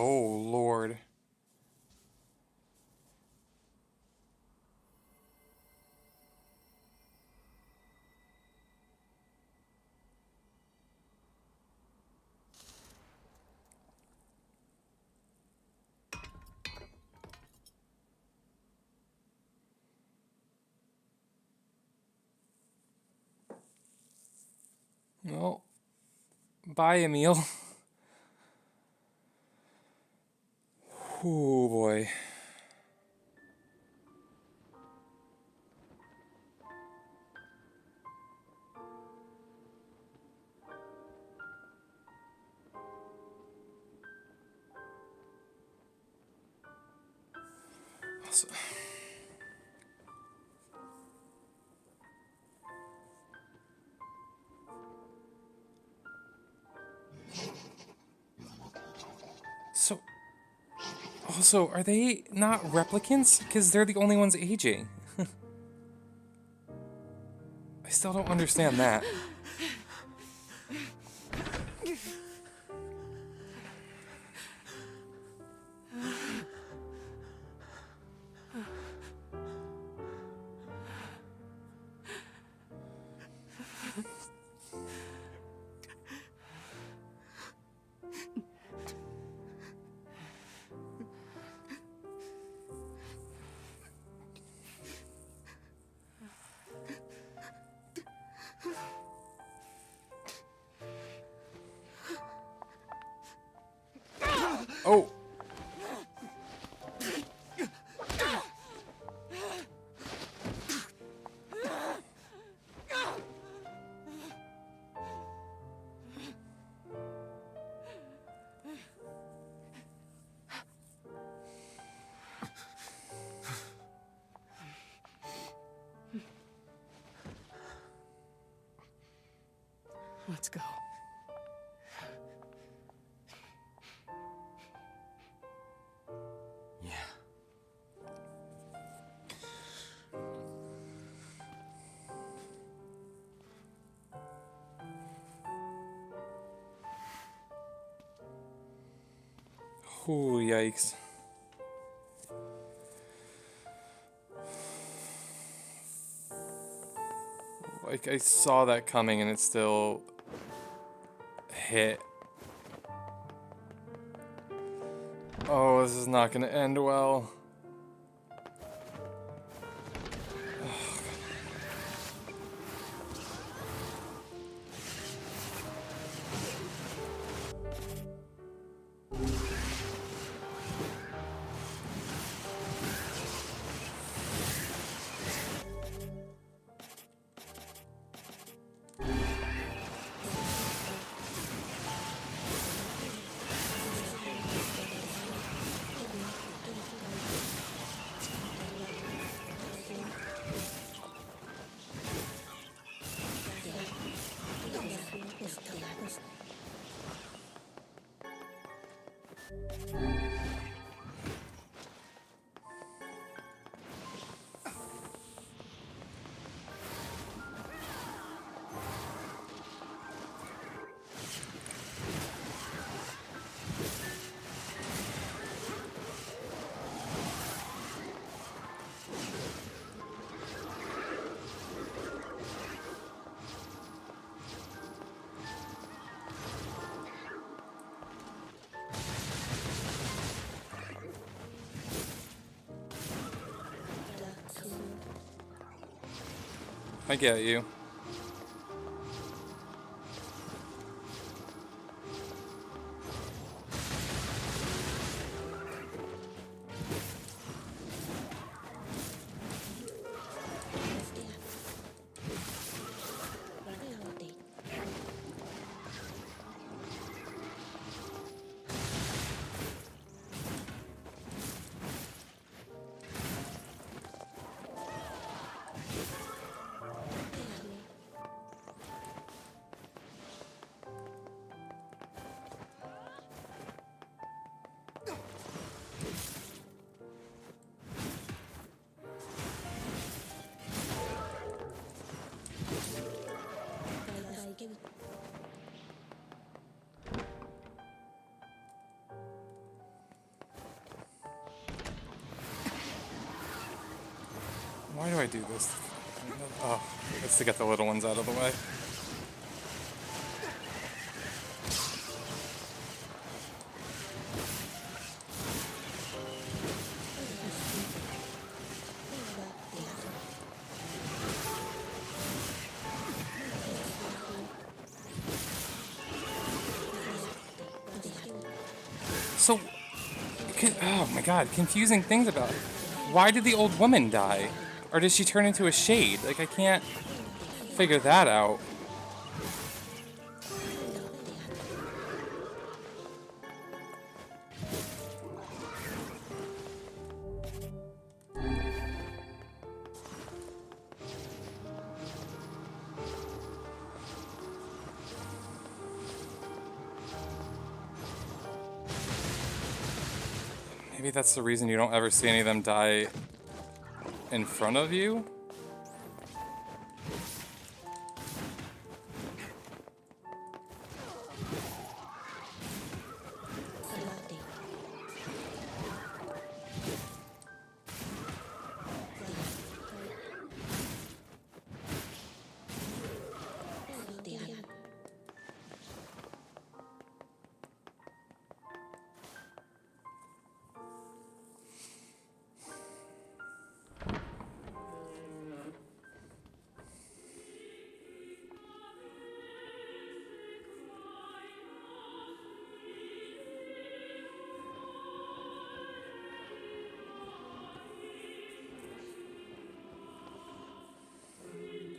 Oh, Lord. Well, bye, Emil. Oh boy. So, also, are they not replicants? Because they're the only ones aging. I still don't understand that. Oh! Let's go. Yeah. Ooh, yikes. Like, I saw that coming and it still hit. Oh, this is not gonna end well. I get you. Why do I do this? Oh, it's to get the little ones out of the way. So, oh my god, confusing things about it. Why did the old woman die? Or did she turn into a shade? Like, I can't figure that out. Maybe that's the reason you don't ever see any of them die in front of you?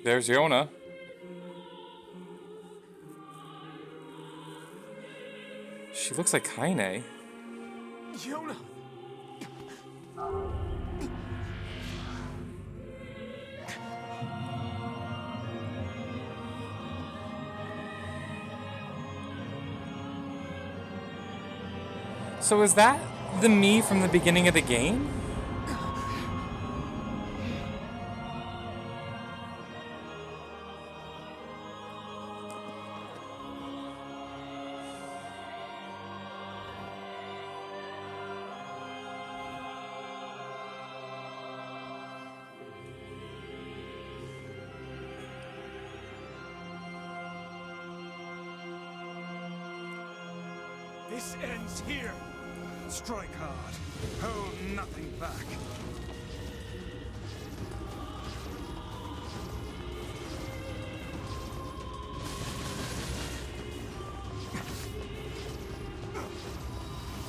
There's Yona. She looks like Kaine. Yona! So is that the me from the beginning of the game? This ends here. Strike hard. Hold nothing back.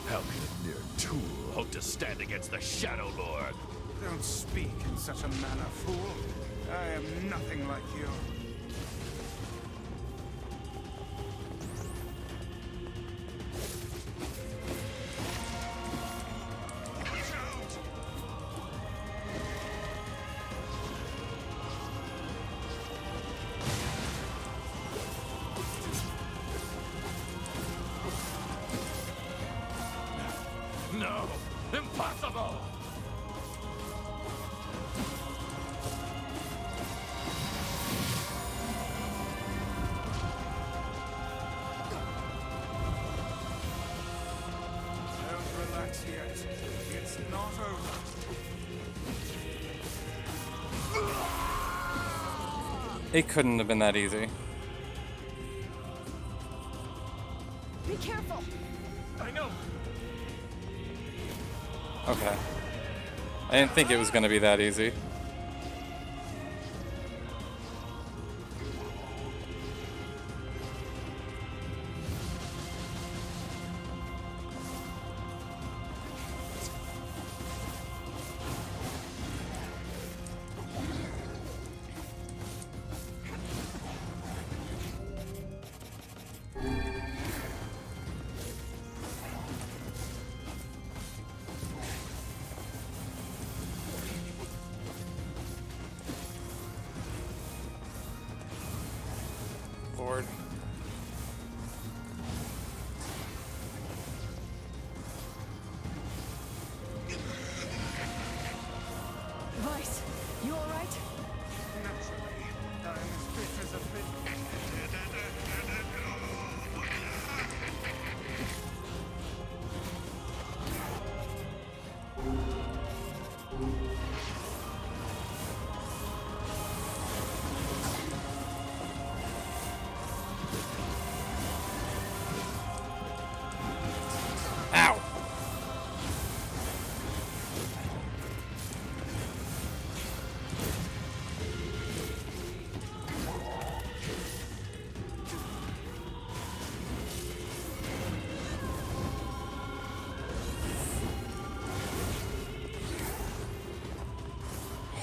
How can a mere tool hope to stand against the Shadow Lord? Don't speak in such a manner, fool. I am nothing like you. No! Impossible! Don't relax yet. It's not over. It couldn't have been that easy. Be careful! I know! Okay. I didn't think it was gonna be that easy. Lord. Vice, you alright? Naturally, I'm as fit as a fit. Ow!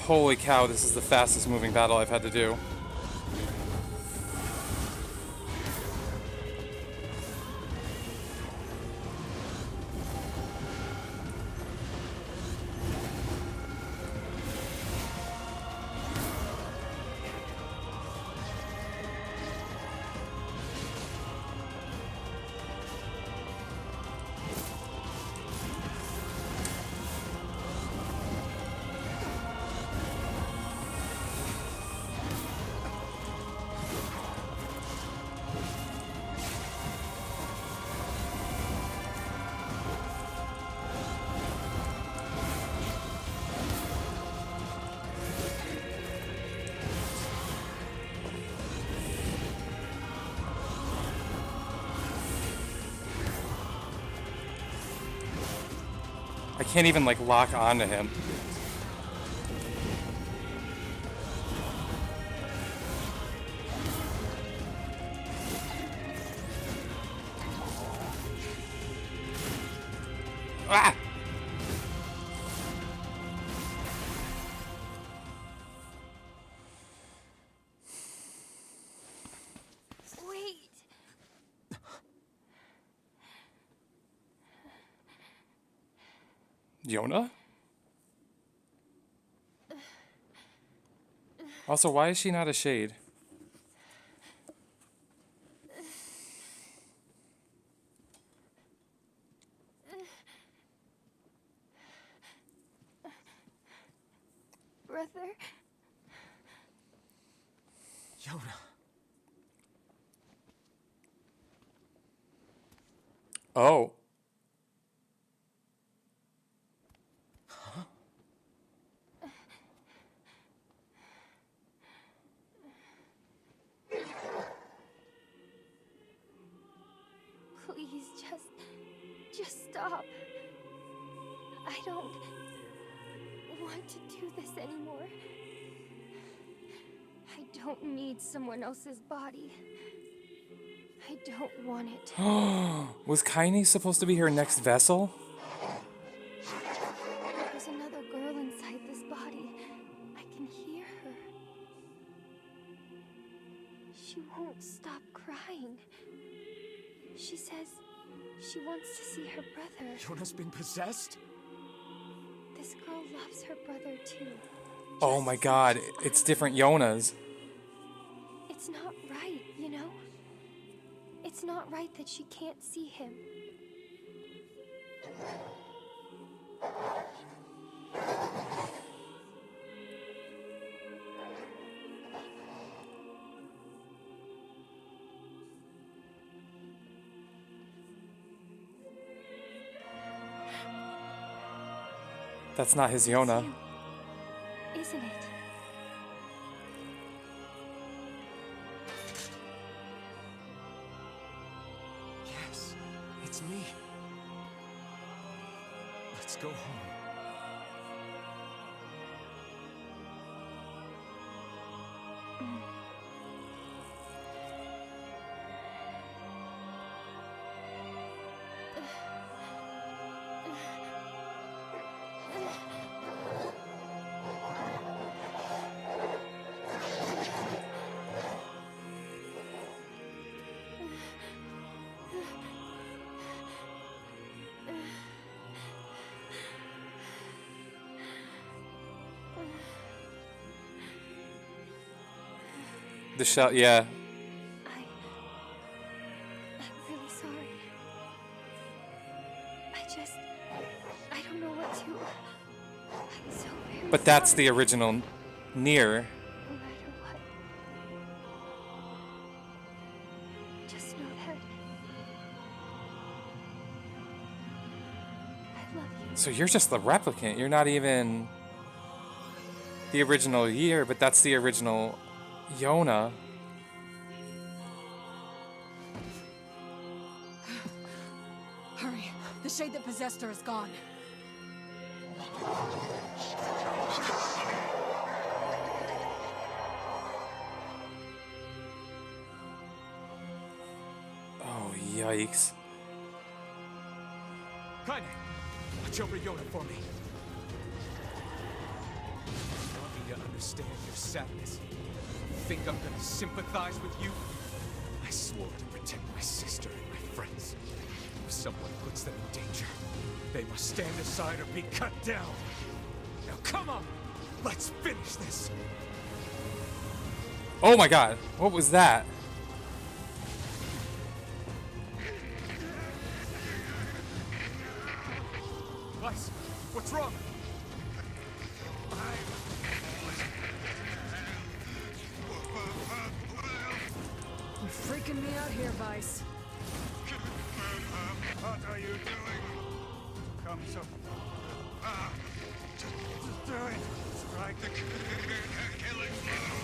Holy cow, this is the fastest moving battle I've had to do. I can't even like lock onto him. Ah! Wait. Yona? Also, why is she not a shade? Brother. Yona. Oh. Please, just stop. I don't want to do this anymore. I don't need someone else's body. I don't want it. Was Kaine supposed to be her next vessel? There's another girl inside this body. I can hear her. She won't stop crying. She says she wants to see her brother. Yona's been possessed? This girl loves her brother too. Oh my god, it's different Yonas. It's not right, you know? It's not right that she can't see him. That's not his Yona. Isn't it? Yes, it's me. Let's go home. The shell, yeah. I'm really sorry. I don't know what to. I'm so very But that's the sorry. original Nier. No matter what. Just know that I love you. So you're just the replicant. You're not even the original Nier, but that's the original Yona. Hurry. The shade that possessed her is gone. Oh, yikes. Kaine, watch over Yona for me. You want me to understand your sadness? Think I'm gonna sympathize with you? I swore to protect my sister and my friends. If someone puts them in danger, they must stand aside or be cut down. Now come on, let's finish this. Oh my god, what was that? Weiss, what's wrong? You're freaking me out here, Vice. What are you doing? Come so. Just do it. Strike the killing blow.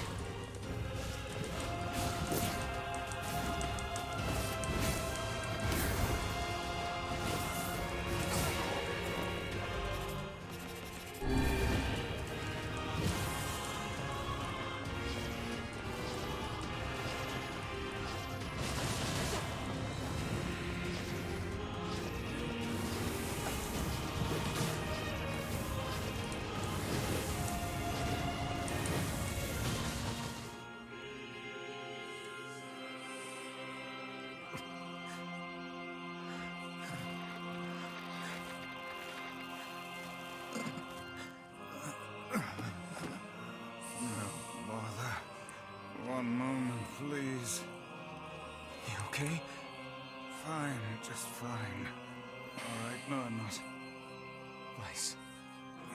Weiss.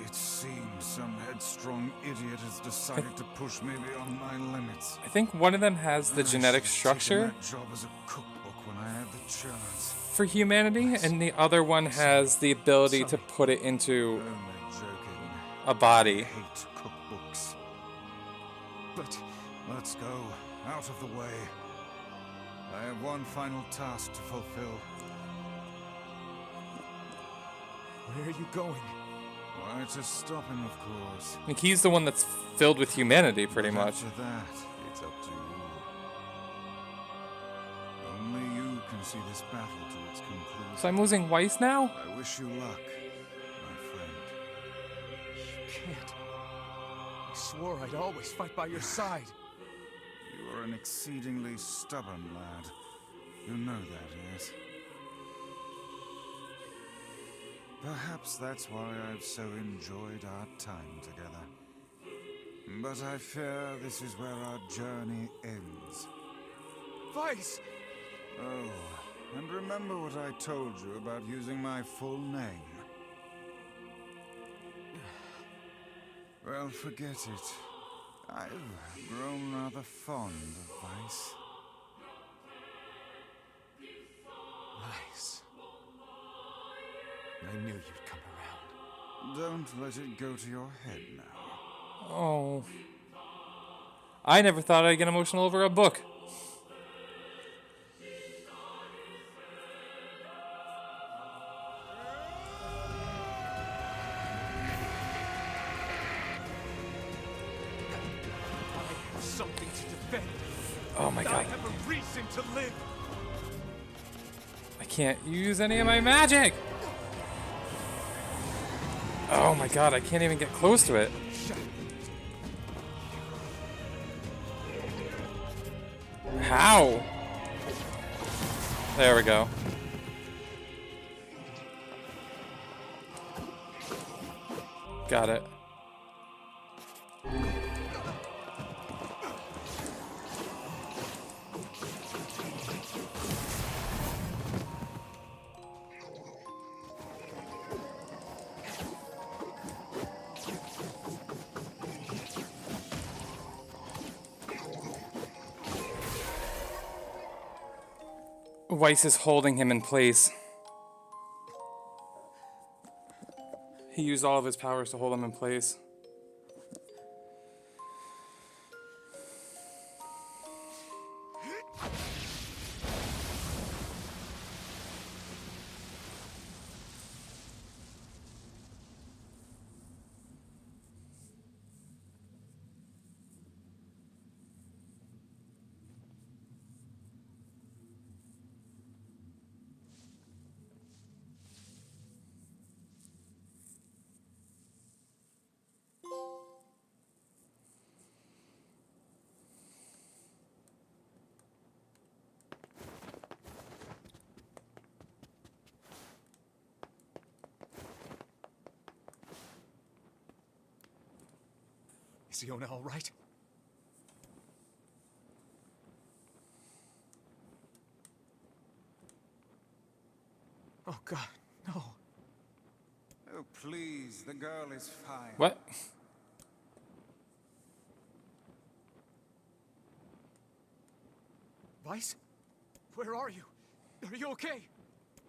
It seems some headstrong idiot has decided to push me beyond my limits. I think one of them has the genetic I should have structure taken that job as a cookbook when I had the chance. for humanity, and the other one has the ability to Sorry. put it into Only joking. a body. I hate cookbooks. But Let's go. Out of the way. I have one final task to fulfill. where are you going? Why, to stop him, of course. I think he's the one that's filled with humanity, pretty But much. after that, it's up to you. Only you can see this battle to its conclusion. So I'm losing Weiss now? I wish you luck, my friend. You can't. I swore I'd always fight by your side. You are an exceedingly stubborn lad. You know that, yes? Perhaps that's why I've so enjoyed our time together. But I fear this is where our journey ends. Weiss! Oh, and remember what I told you about using my full name? Well, forget it. I've grown rather fond of Weiss. Weiss. I knew you'd come around. Don't let it go to your head now. Oh. I never thought I'd get emotional over a book. I have something to defend. Oh my I god. have a reason to live. I can't use any of my magic! Oh my god, I can't even get close to it. How? There we go. Got it. Weiss is holding him in place. He used all of his powers to hold him in place. Is Iona all right? Oh god, no. Oh, please, the girl is fine. What? Weiss? Where are you? Are you okay?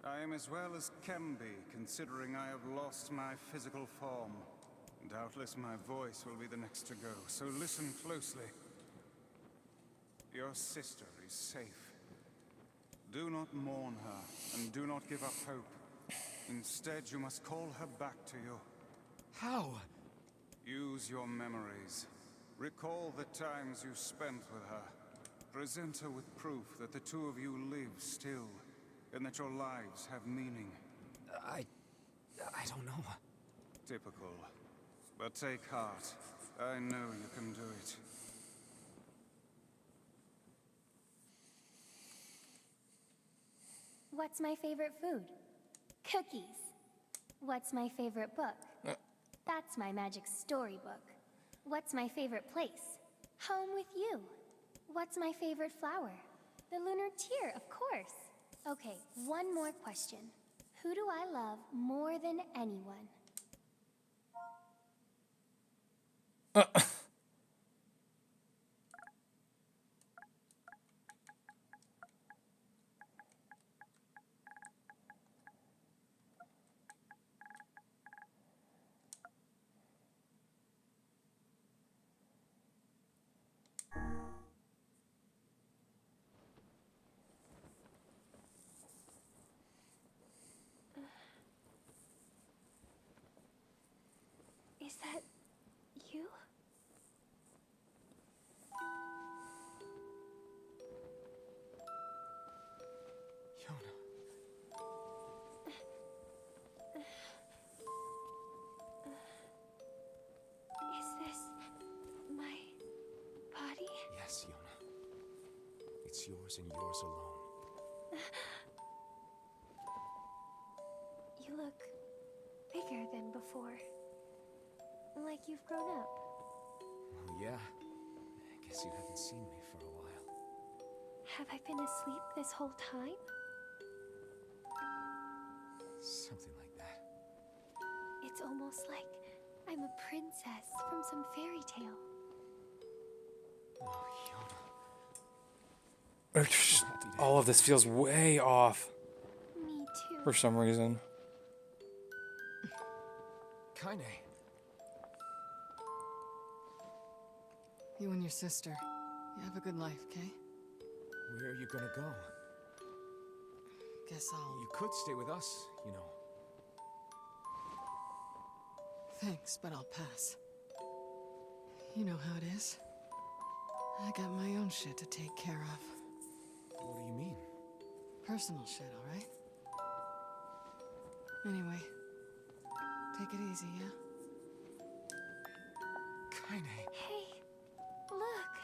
I am as well as can be, considering I have lost my physical form. Doubtless my voice will be the next to go, so listen closely. Your sister is safe. Do not mourn her, and do not give up hope. Instead, you must call her back to you. How? Use your memories. Recall the times you spent with her. Present her with proof that the two of you live still, and that your lives have meaning. I don't know. Typical. But take heart. I know you can do it. What's my favorite food? Cookies. What's my favorite book? That's my magic storybook. What's my favorite place? Home with you. What's my favorite flower? The lunar tear, of course. Okay, one more question. Who do I love more than anyone? Is that you? Yona. Is this my body? Yes, Yona. It's yours and yours alone. You look bigger than before. Like you've grown up. Well, yeah. I guess you haven't seen me for a while. Have I been asleep this whole time? Something like that. It's almost like I'm a princess from some fairy tale. Oh, Yona. All of this feels way off Me too. for some reason. Kaine. You and your sister. You have a good life, Kay? Where are you gonna go? Guess I'll... You could stay with us, you know. Thanks, but I'll pass. You know how it is. I got my own shit to take care of. What do you mean? Personal shit, alright? Anyway, take it easy, yeah? Kaine. Hey, look.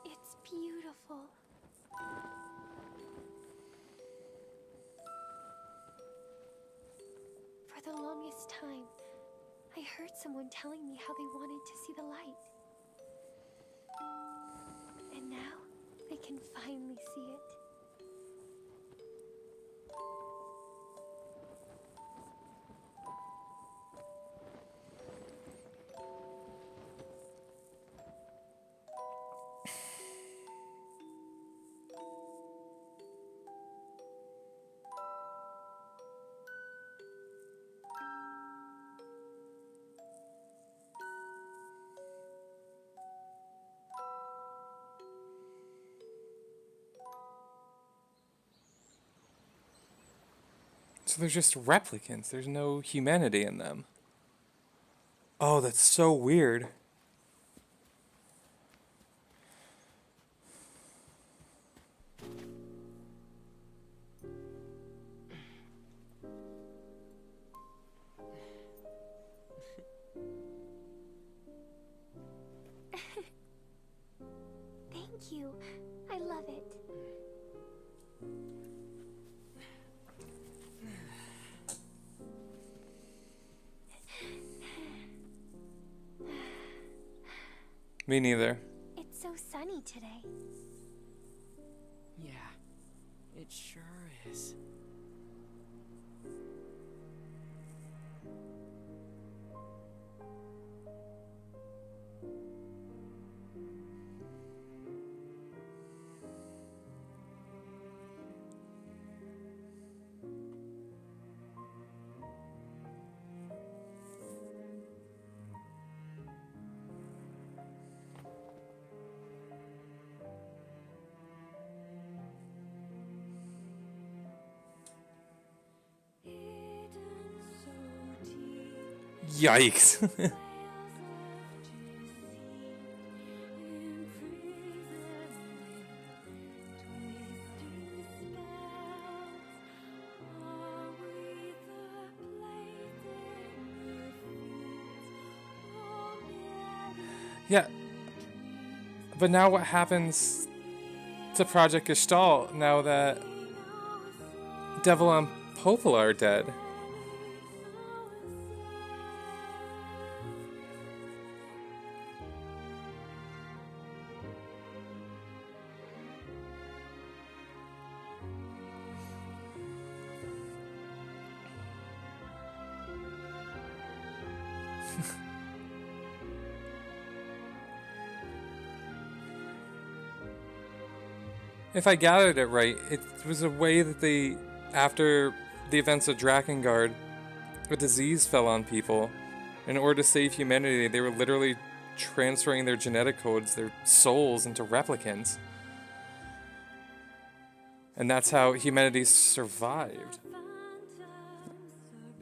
It's beautiful. For the longest time, I heard someone telling me how they wanted to see the light. And now, they can finally see it. So they're just replicants. There's no humanity in them. Oh, that's so weird. Thank you. I love it. Me neither. It's so sunny today. Yeah, it sure is. Yikes. Yeah. But now what happens to Project Gestalt now that Devil and Popola are dead? If I gathered it right, it was a way that they, after the events of Drakengard, a disease fell on people. In order to save humanity, they were literally transferring their genetic codes, their souls, into replicants. And that's how humanity survived.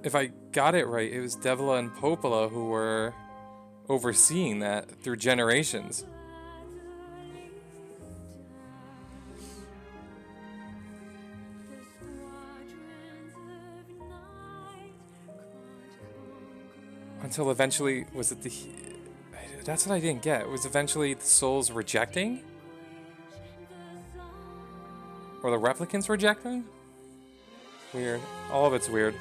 If I got it right, it was Devla and Popola who were overseeing that through generations. Until eventually, was it the... That's what I didn't get. It was eventually the souls rejecting? Or the replicants rejecting? Weird. All of it's weird.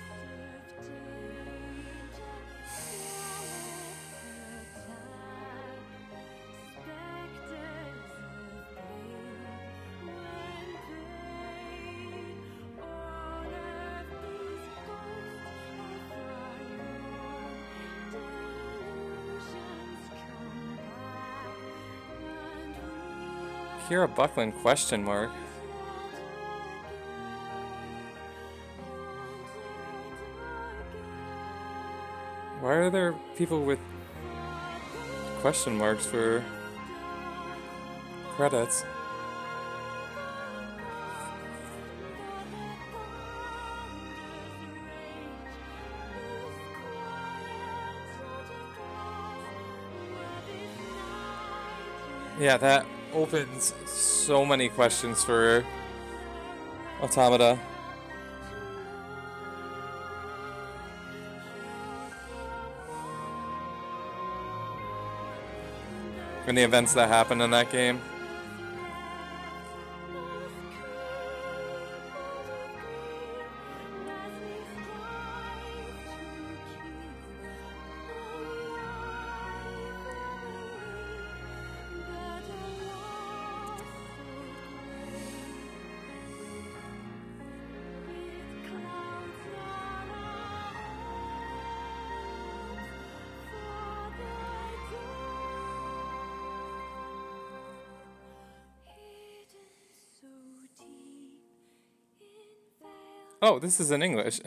Kira Buckland, question mark. Why are there people with question marks for credits? Yeah, that opens so many questions for Automata. And the events that happened in that game. Oh, this is in English.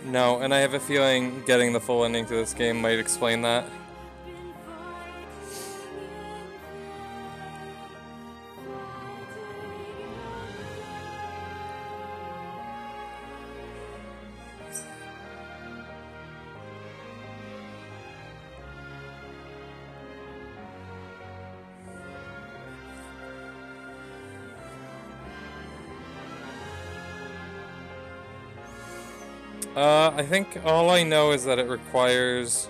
No, and I have a feeling getting the full ending to this game might explain that. I think all I know is that it requires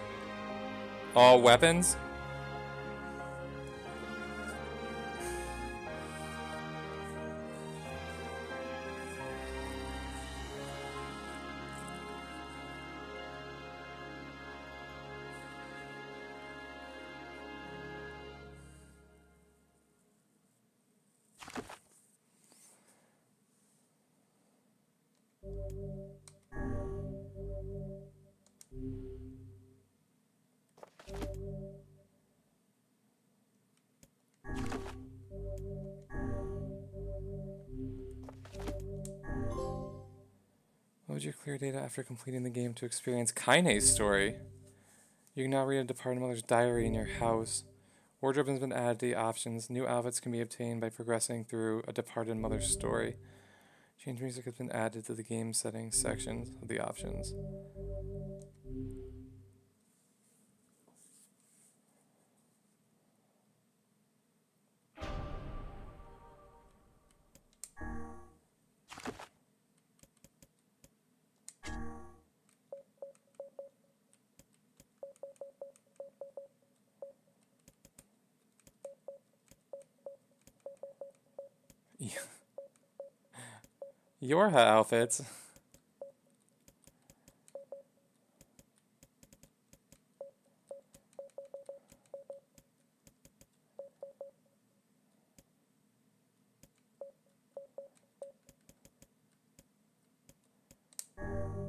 all weapons. Load your clear data after completing the game to experience Kaine's story. You can now read a departed mother's diary in your house. Wardrobe has been added to the options. New outfits can be obtained by progressing through a departed mother's story. Change music has been added to the game settings sections of the options. Yorha outfits.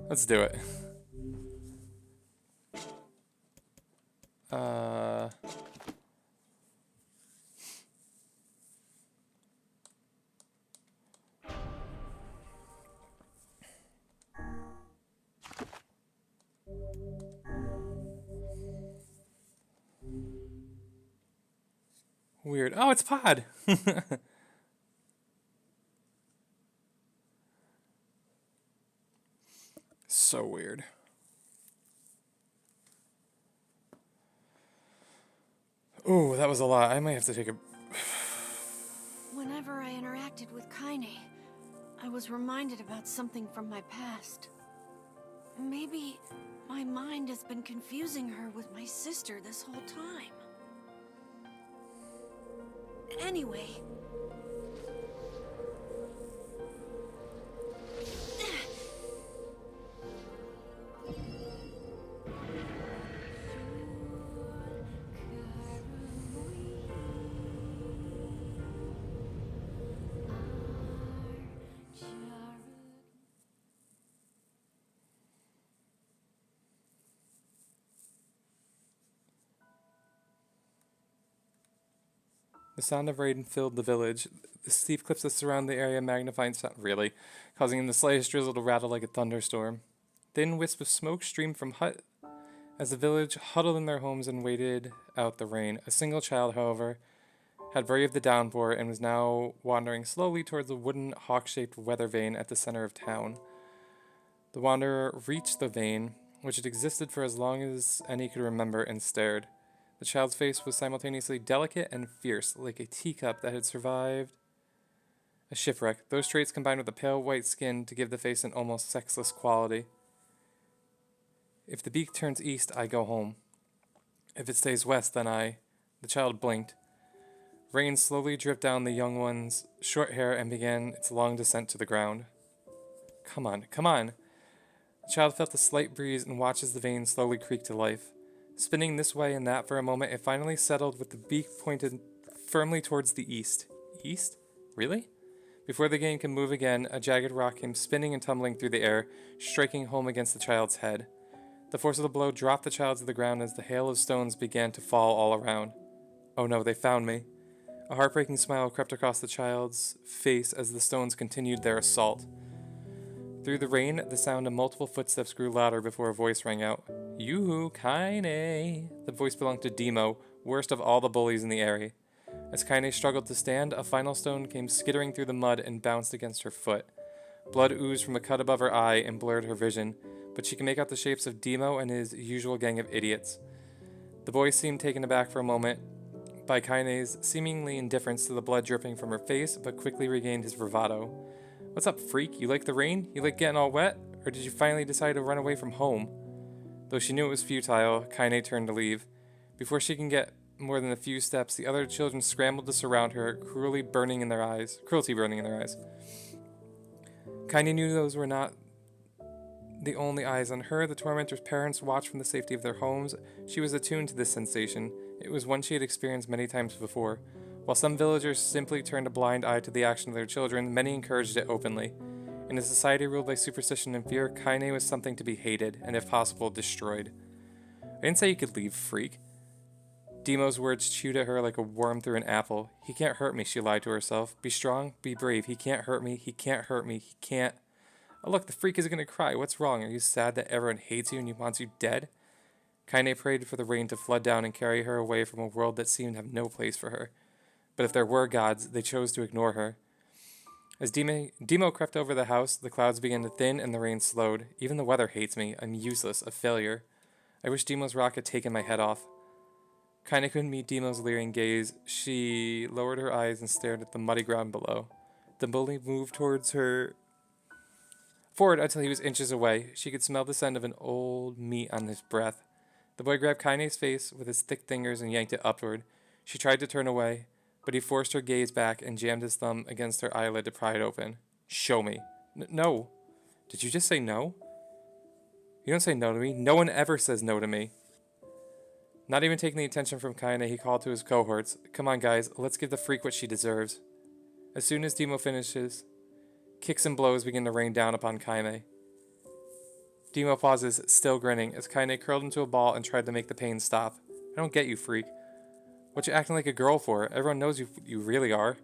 Let's do it. Weird. Oh, it's Pod. So weird. Ooh, that was a lot. I might have to take a... Whenever I interacted with Kaine, I was reminded about something from my past. Maybe my mind has been confusing her with my sister this whole time. Anyway... The sound of rain filled the village. The steep cliffs that surround the area magnified sound, really, causing the slightest drizzle to rattle like a thunderstorm. Thin wisps of smoke streamed from hut as the village huddled in their homes and waited out the rain. A single child, however, had braved the downpour and was now wandering slowly towards a wooden hawk-shaped weather vane at the center of town. The wanderer reached the vane, which had existed for as long as any could remember, and stared. The child's face was simultaneously delicate and fierce, like a teacup that had survived a shipwreck. Those traits combined with a pale white skin to give the face an almost sexless quality. If the beak turns east, I go home. If it stays west, then I... The child blinked. Rain slowly dripped down the young one's short hair and began its long descent to the ground. Come on, come on. The child felt a slight breeze and watched as the vein slowly creaked to life. Spinning this way and that for a moment, it finally settled with the beak pointed firmly towards the east. East? Really? Before the game could move again, a jagged rock came spinning and tumbling through the air, striking home against the child's head. The force of the blow dropped the child to the ground as the hail of stones began to fall all around. Oh no, they found me. A heartbreaking smile crept across the child's face as the stones continued their assault. Through the rain, the sound of multiple footsteps grew louder before a voice rang out. Yoo-hoo, Kaine. The voice belonged to Demo, worst of all the bullies in the area. As Kaine struggled to stand, a final stone came skittering through the mud and bounced against her foot. Blood oozed from a cut above her eye and blurred her vision, but she could make out the shapes of Demo and his usual gang of idiots. The boy seemed taken aback for a moment by Kaine's seemingly indifference to the blood dripping from her face, but quickly regained his bravado. What's up, freak? You like the rain? You like getting all wet? Or did you finally decide to run away from home? Though she knew it was futile, Kaine turned to leave. Before she can get more than a few steps, the other children scrambled to surround her, cruelty burning in their eyes. Kaine knew those were not the only eyes on her. The tormentor's parents watched from the safety of their homes. She was attuned to this sensation. It was one she had experienced many times before. While some villagers simply turned a blind eye to the action of their children, many encouraged it openly. In a society ruled by superstition and fear, Kaine was something to be hated, and if possible, destroyed. I didn't say you could leave, freak. Demo's words chewed at her like a worm through an apple. He can't hurt me, she lied to herself. Be strong, be brave. He can't hurt me, he can't hurt me, he can't... Oh look, the freak is gonna cry. What's wrong? Are you sad that everyone hates you and wants you dead? Kaine prayed for the rain to flood down and carry her away from a world that seemed to have no place for her. But if there were gods, they chose to ignore her. As Demo crept over the house, the clouds began to thin and the rain slowed. Even the weather hates me. I'm useless, a failure. I wish Demo's rock had taken my head off. Kaine couldn't meet Demo's leering gaze. She lowered her eyes and stared at the muddy ground below. The bully moved forward until he was inches away. She could smell the scent of an old meat on his breath. The boy grabbed Kaine's face with his thick fingers and yanked it upward. She tried to turn away, but he forced her gaze back and jammed his thumb against her eyelid to pry it open. Show me. No. Did you just say no? You don't say no to me. No one ever says no to me. Not even taking the attention from Kaine, he called to his cohorts. Come on, guys, let's give the freak what she deserves. As soon as Demo finishes, kicks and blows begin to rain down upon Kaine. Demo pauses, still grinning, as Kaine curled into a ball and tried to make the pain stop. I don't get you, freak. What you acting like a girl for? Everyone knows you really are.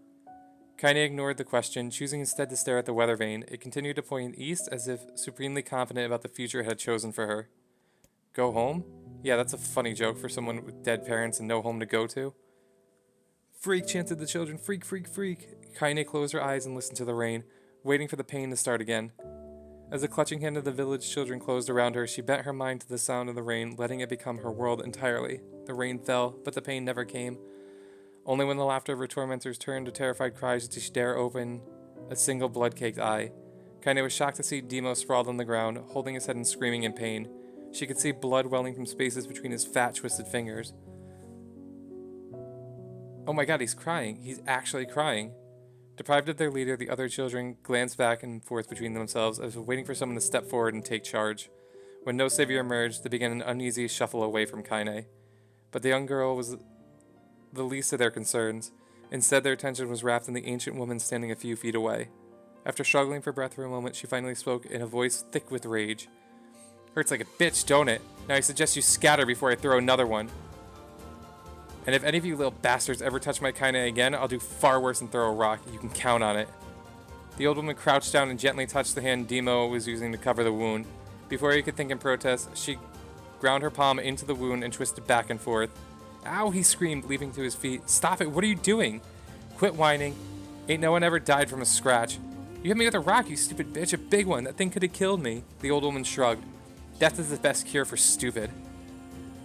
Kaine ignored the question, choosing instead to stare at the weather vane. It continued to point east as if supremely confident about the future it had chosen for her. Go home? Yeah, that's a funny joke for someone with dead parents and no home to go to. Freak, chanted the children. Freak, freak, freak. Kaine closed her eyes and listened to the rain, waiting for the pain to start again. As the clutching hand of the village children closed around her, she bent her mind to the sound of the rain, letting it become her world entirely. The rain fell, but the pain never came. Only when the laughter of her tormentors turned to terrified cries did she dare open a single blood-caked eye. Kaine was shocked to see Demo sprawled on the ground, holding his head and screaming in pain. She could see blood welling from spaces between his fat, twisted fingers. Oh my god, he's crying. He's actually crying. Deprived of their leader, the other children glanced back and forth between themselves as if waiting for someone to step forward and take charge. When no savior emerged, they began an uneasy shuffle away from Kaine. But the young girl was the least of their concerns. Instead, their attention was wrapped in the ancient woman standing a few feet away. After struggling for breath for a moment, she finally spoke in a voice thick with rage. Hurts like a bitch, don't it? Now I suggest you scatter before I throw another one. And if any of you little bastards ever touch my Kaine again, I'll do far worse than throw a rock. You can count on it. The old woman crouched down and gently touched the hand Demo was using to cover the wound. Before he could think in protest, she ground her palm into the wound and twisted back and forth. Ow, he screamed, leaping to his feet. Stop it, what are you doing? Quit whining. Ain't no one ever died from a scratch. You hit me with a rock, you stupid bitch, a big one. That thing could have killed me. The old woman shrugged. Death is the best cure for stupid.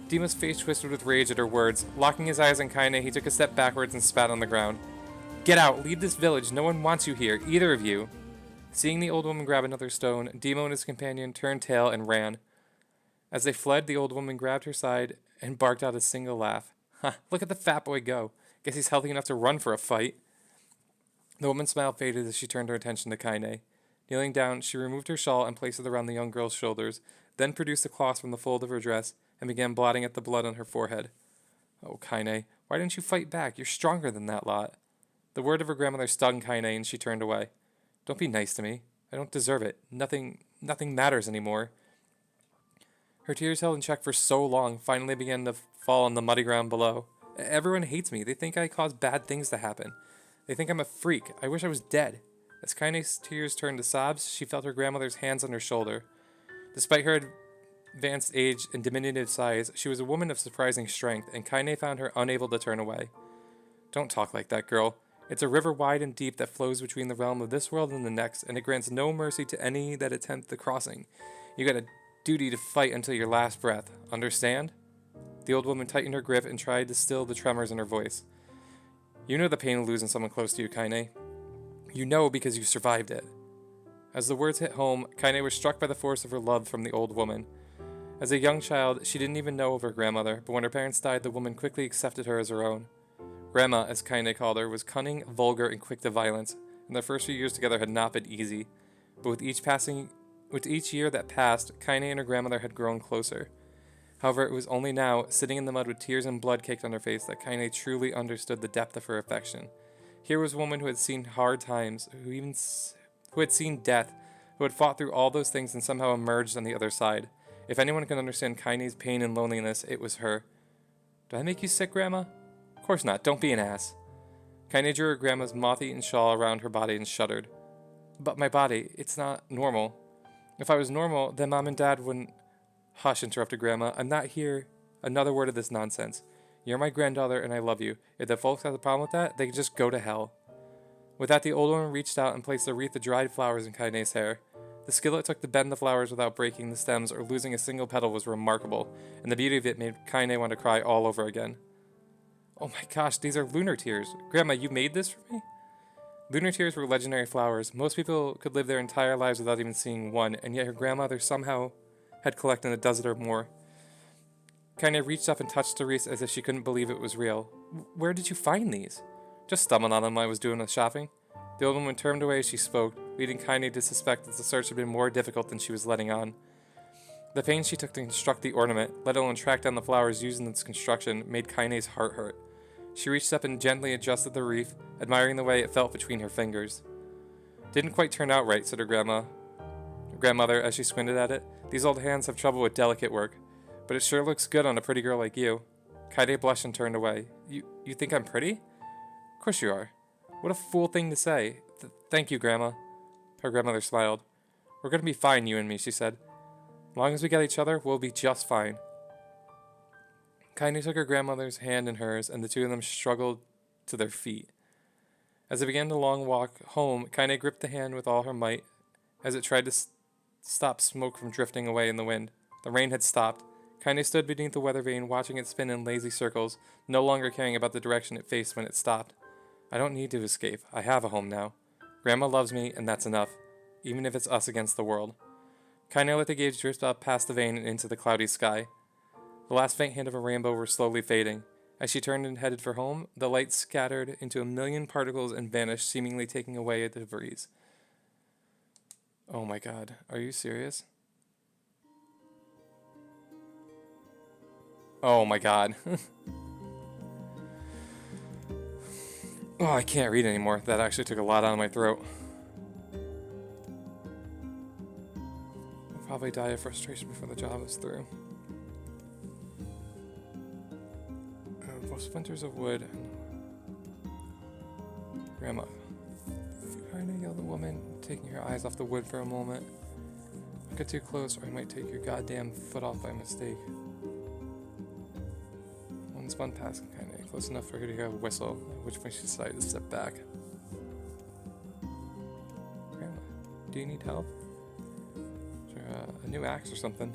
Demo's face twisted with rage at her words. Locking his eyes on Kaine, he took a step backwards and spat on the ground. Get out, leave this village, no one wants you here, either of you. Seeing the old woman grab another stone, Demo and his companion turned tail and ran. As they fled, the old woman grabbed her side and barked out a single laugh. Ha, look at the fat boy go. Guess he's healthy enough to run for a fight. The woman's smile faded as she turned her attention to Kaine. Kneeling down, she removed her shawl and placed it around the young girl's shoulders, then produced a cloth from the fold of her dress and began blotting at the blood on her forehead. Oh, Kaine, why didn't you fight back? You're stronger than that lot. The word of her grandmother stung Kaine, and she turned away. Don't be nice to me. I don't deserve it. Nothing matters anymore. Her tears held in check for so long finally began to fall on the muddy ground below. Everyone hates me. They think I cause bad things to happen. They think I'm a freak. I wish I was dead. As Kaine's tears turned to sobs, she felt her grandmother's hands on her shoulder. Despite her advanced age and diminutive size, she was a woman of surprising strength, and Kaine found her unable to turn away. Don't talk like that, girl. It's a river wide and deep that flows between the realm of this world and the next, and it grants no mercy to any that attempt the crossing. You got a duty to fight until your last breath. Understand? The old woman tightened her grip and tried to still the tremors in her voice. You know the pain of losing someone close to you, Kaine. You know because you survived it. As the words hit home, Kaine was struck by the force of her love from the old woman. As a young child, she didn't even know of her grandmother, but when her parents died, the woman quickly accepted her as her own. Grandma, as Kaine called her, was cunning, vulgar, and quick to violence, and their first few years together had not been easy. But with each year that passed, Kaine and her grandmother had grown closer. However, it was only now, sitting in the mud with tears and blood caked on her face, that Kaine truly understood the depth of her affection. Here was a woman who had seen hard times, who had seen death, who had fought through all those things and somehow emerged on the other side. If anyone could understand Kaine's pain and loneliness, it was her. Do I make you sick, Grandma? Of course not. Don't be an ass. Kaine drew her grandma's moth-eaten shawl around her body and shuddered. But my body, it's not normal. If I was normal, then Mom and Dad wouldn't... Hush, interrupted Grandma. I'm not here. Another word of this nonsense. You're my granddaughter and I love you. If the folks have a problem with that, they can just go to hell. With that, the old woman reached out and placed a wreath of dried flowers in Kaine's hair. The skill it took to bend the flowers without breaking the stems or losing a single petal was remarkable, and the beauty of it made Kaine want to cry all over again. Oh my gosh, these are lunar tears. Grandma, you made this for me? Lunar tears were legendary flowers. Most people could live their entire lives without even seeing one, and yet her grandmother somehow had collected a dozen or more. Kaine reached up and touched the wreath as if she couldn't believe it was real. Where did you find these? Just stumbled on them while I was doing the shopping. The old woman turned away as she spoke, leading Kaine to suspect that the search had been more difficult than she was letting on. The pains she took to construct the ornament, let alone track down the flowers used in its construction, made Kaine's heart hurt. She reached up and gently adjusted the wreath, admiring the way it felt between her fingers. Didn't quite turn out right, said her grandmother as she squinted at it. These old hands have trouble with delicate work, but it sure looks good on a pretty girl like you. Kaine blushed and turned away. You think I'm pretty? Of course you are. What a fool thing to say. Thank you, Grandma. Her grandmother smiled. We're going to be fine, you and me, she said. As long as we get each other, we'll be just fine. Kaine took her grandmother's hand in hers, and the two of them struggled to their feet. As they began the long walk home, Kaine gripped the hand with all her might as it tried to stop smoke from drifting away in the wind. The rain had stopped. Kaine stood beneath the weather vane, watching it spin in lazy circles, no longer caring about the direction it faced when it stopped. I don't need to escape. I have a home now. Grandma loves me, and that's enough, even if it's us against the world. Kaine let the gauge drift up past the vane and into the cloudy sky. The last faint hint of a rainbow were slowly fading. As she turned and headed for home, the light scattered into a million particles and vanished, seemingly taking away the breeze. Oh my god, are you serious? Oh my god. Oh, I can't read anymore. That actually took a lot out of my throat. I'll probably die of frustration before the job is through. Splinters of wood. Grandma. Kaine yelled the woman, taking her eyes off the wood for a moment. Don't get too close or I might take your goddamn foot off by mistake. One spun past Kaine, close enough for her to hear a whistle, at which point she decided to step back. Grandma, do you need help? Is there a new axe or something?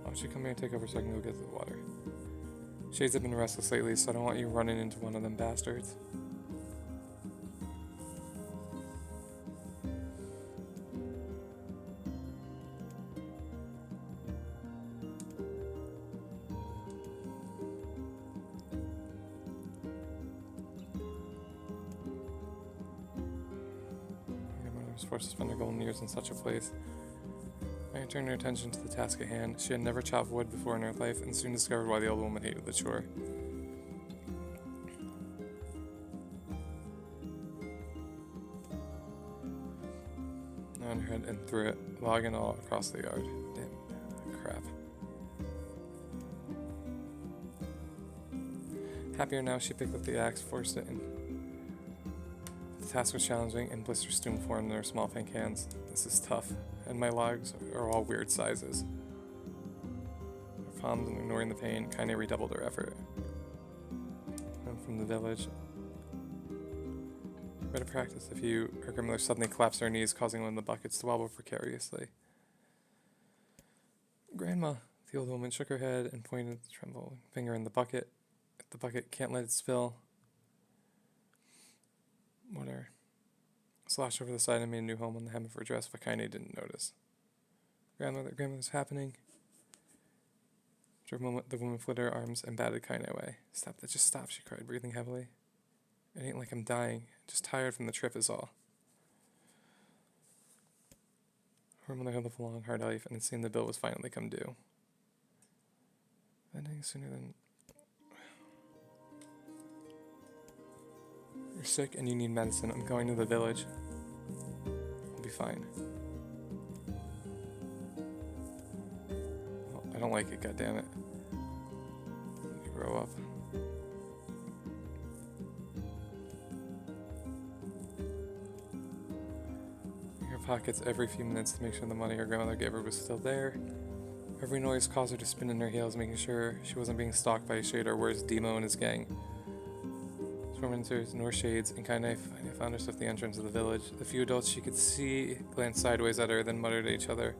Why don't you come here and take over so I can go get the water? Shades have been restless lately, so I don't want you running into one of them bastards. My mother was forced to spend her golden years in such a place. I turned her attention to the task at hand. She had never chopped wood before in her life, and soon discovered why the old woman hated the chore. On her head and threw it, log and all, across the yard. Damn, crap. Happier now, she picked up the axe, forced it in. The task was challenging, and blisters soon formed in her small pink hands. This is tough, and my logs are all weird sizes. Her palms and ignoring the pain, Kaine redoubled her effort. And from the village. Better practice if you. Her grandmother suddenly collapsed her knees, causing one of the buckets to wobble precariously. Grandma, the old woman shook her head and pointed the trembling finger in the bucket. If the bucket can't let it spill. Whatever. Slashed over the side and made a new home on the hem of her dress, but Kaine didn't notice. Grandmother's happening. After a moment, the woman flitted her arms and batted Kaine away. Stop that, just stop, she cried, breathing heavily. It ain't like I'm dying, just tired from the trip is all. Her mother had lived a long, hard life, and it seemed the bill was finally come due. Ending sooner than... You're sick and you need medicine. I'm going to the village. I'll be fine. Well, I don't like it, goddammit. You grow up. Her pockets every few minutes to make sure the money her grandmother gave her was still there. Every noise caused her to spin in her heels, making sure she wasn't being stalked by a shade or worse, Demo and his gang. Tormentors nor shades, and Kaine found herself at the entrance of the village. The few adults she could see glanced sideways at her, then muttered at each other.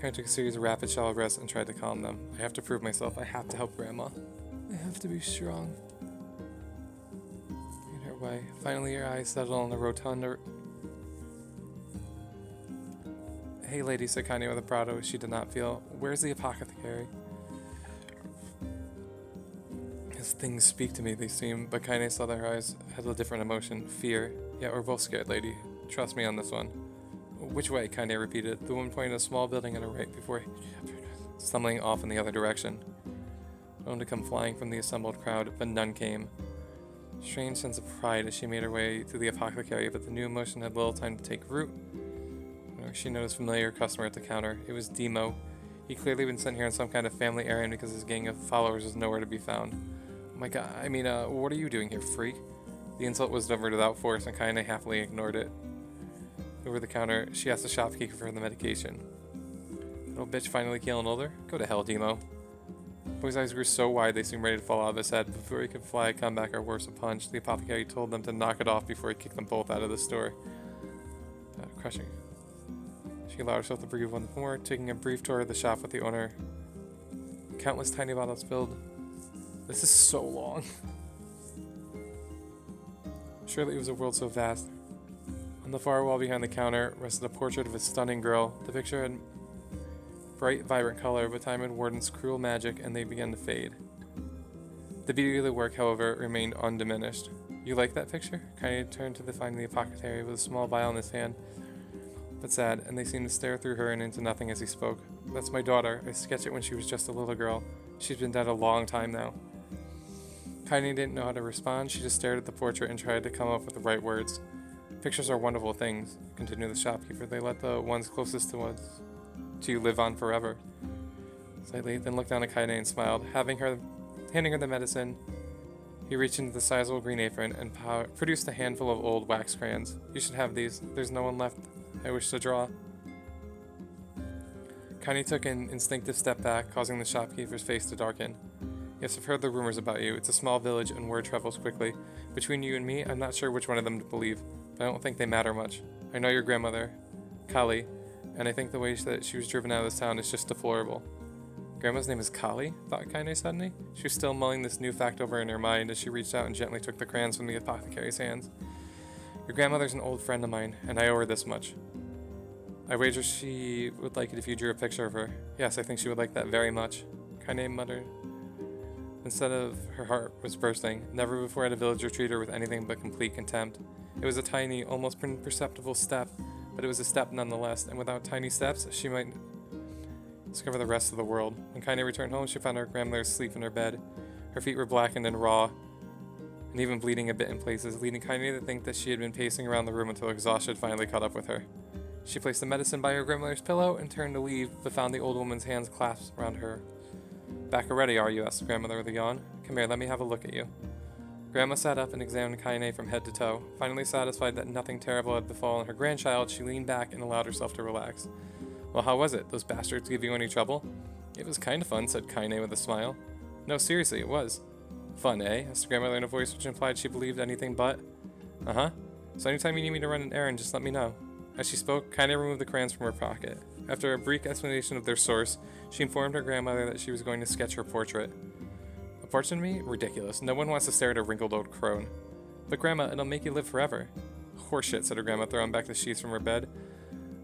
Kaine took a series of rapid, shallow breaths and tried to calm them. I have to prove myself. I have to help Grandma. I have to be strong. In her way. Finally, her eyes settled on the rotunda. Hey, lady, said Kaine with a bravado she did not feel. Where's the apothecary? things speak to me, they seem, but Kaine saw that her eyes had a different emotion. Fear. Yeah, we're both scared, lady. Trust me on this one. Which way? Kaine repeated. The woman pointed a small building on her right before stumbling off in the other direction. Known to come flying from the assembled crowd, but none came. Strange sense of pride as she made her way to the apothecary, but the new emotion had little time to take root. She noticed a familiar customer at the counter. It was Demo. He clearly been sent here on some kind of family errand because his gang of followers was nowhere to be found. Oh my god, what are you doing here, freak? The insult was delivered without force, and Kaine happily ignored it. Over the counter, she asked the shopkeeper for the medication. Little bitch finally keeling older? Go to hell, Demo. The boy's eyes grew so wide they seemed ready to fall out of his head. Before he could fly a comeback or worse, a punch, the apothecary told them to knock it off before he kicked them both out of the store. Crushing. She allowed herself to breathe once more, taking a brief tour of the shop with the owner. Countless tiny bottles filled. This is so long. Surely it was a world so vast. On the far wall behind the counter rested a portrait of a stunning girl. The picture had bright, vibrant color, but time had worn its cruel magic, and they began to fade. The beauty of the work, however, remained undiminished. You like that picture? Kaine turned to find the apothecary with a small vial in his hand, but sad, and they seemed to stare through her and into nothing as he spoke. That's my daughter. I sketched it when she was just a little girl. She's been dead a long time now. Kaine didn't know how to respond. She just stared at the portrait and tried to come up with the right words. Pictures are wonderful things, continued the shopkeeper. They let the ones closest to you live on forever. Slightly, then looked down at Kaine and smiled. Handing her the medicine, he reached into the sizable green apron and produced a handful of old wax crayons. You should have these. There's no one left I wish to draw. Kaine took an instinctive step back, causing the shopkeeper's face to darken. Yes, I've heard the rumors about you. It's a small village and word travels quickly. Between you and me, I'm not sure which one of them to believe, but I don't think they matter much. I know your grandmother, Kali, and I think the way that she was driven out of this town is just deplorable. Grandma's name is Kali? Thought Kaine suddenly. She was still mulling this new fact over in her mind as she reached out and gently took the crayons from the apothecary's hands. Your grandmother's an old friend of mine, and I owe her this much. I wager she would like it if you drew a picture of her. Yes, I think she would like that very much. Kaine muttered. Instead of her heart was bursting. Never before had a villager treated her with anything but complete contempt. It was a tiny, almost imperceptible step, but it was a step nonetheless, and without tiny steps, she might discover the rest of the world. When Kaine returned home, she found her grandmother asleep in her bed. Her feet were blackened and raw, and even bleeding a bit in places, leading Kaine to think that she had been pacing around the room until exhaustion finally caught up with her. She placed the medicine by her grandmother's pillow and turned to leave, but found the old woman's hands clasped around her. Back already, are you? Asked grandmother with a yawn. Come here, let me have a look at you. Grandma sat up and examined Kaine from head to toe. Finally satisfied that nothing terrible had befallen her grandchild, she leaned back and allowed herself to relax. Well, how was it? Those bastards give you any trouble? It was kind of fun, said Kaine with a smile. No, seriously, it was. Fun, eh? Asked grandmother in a voice which implied she believed anything but. Uh-huh. So anytime you need me to run an errand, just let me know. As she spoke, Kaine removed the crayons from her pocket. After a brief explanation of their source, she informed her grandmother that she was going to sketch her portrait. A portrait of me? Ridiculous. No one wants to stare at a wrinkled old crone. But Grandma, it'll make you live forever. Horseshit, said her grandma, throwing back the sheets from her bed.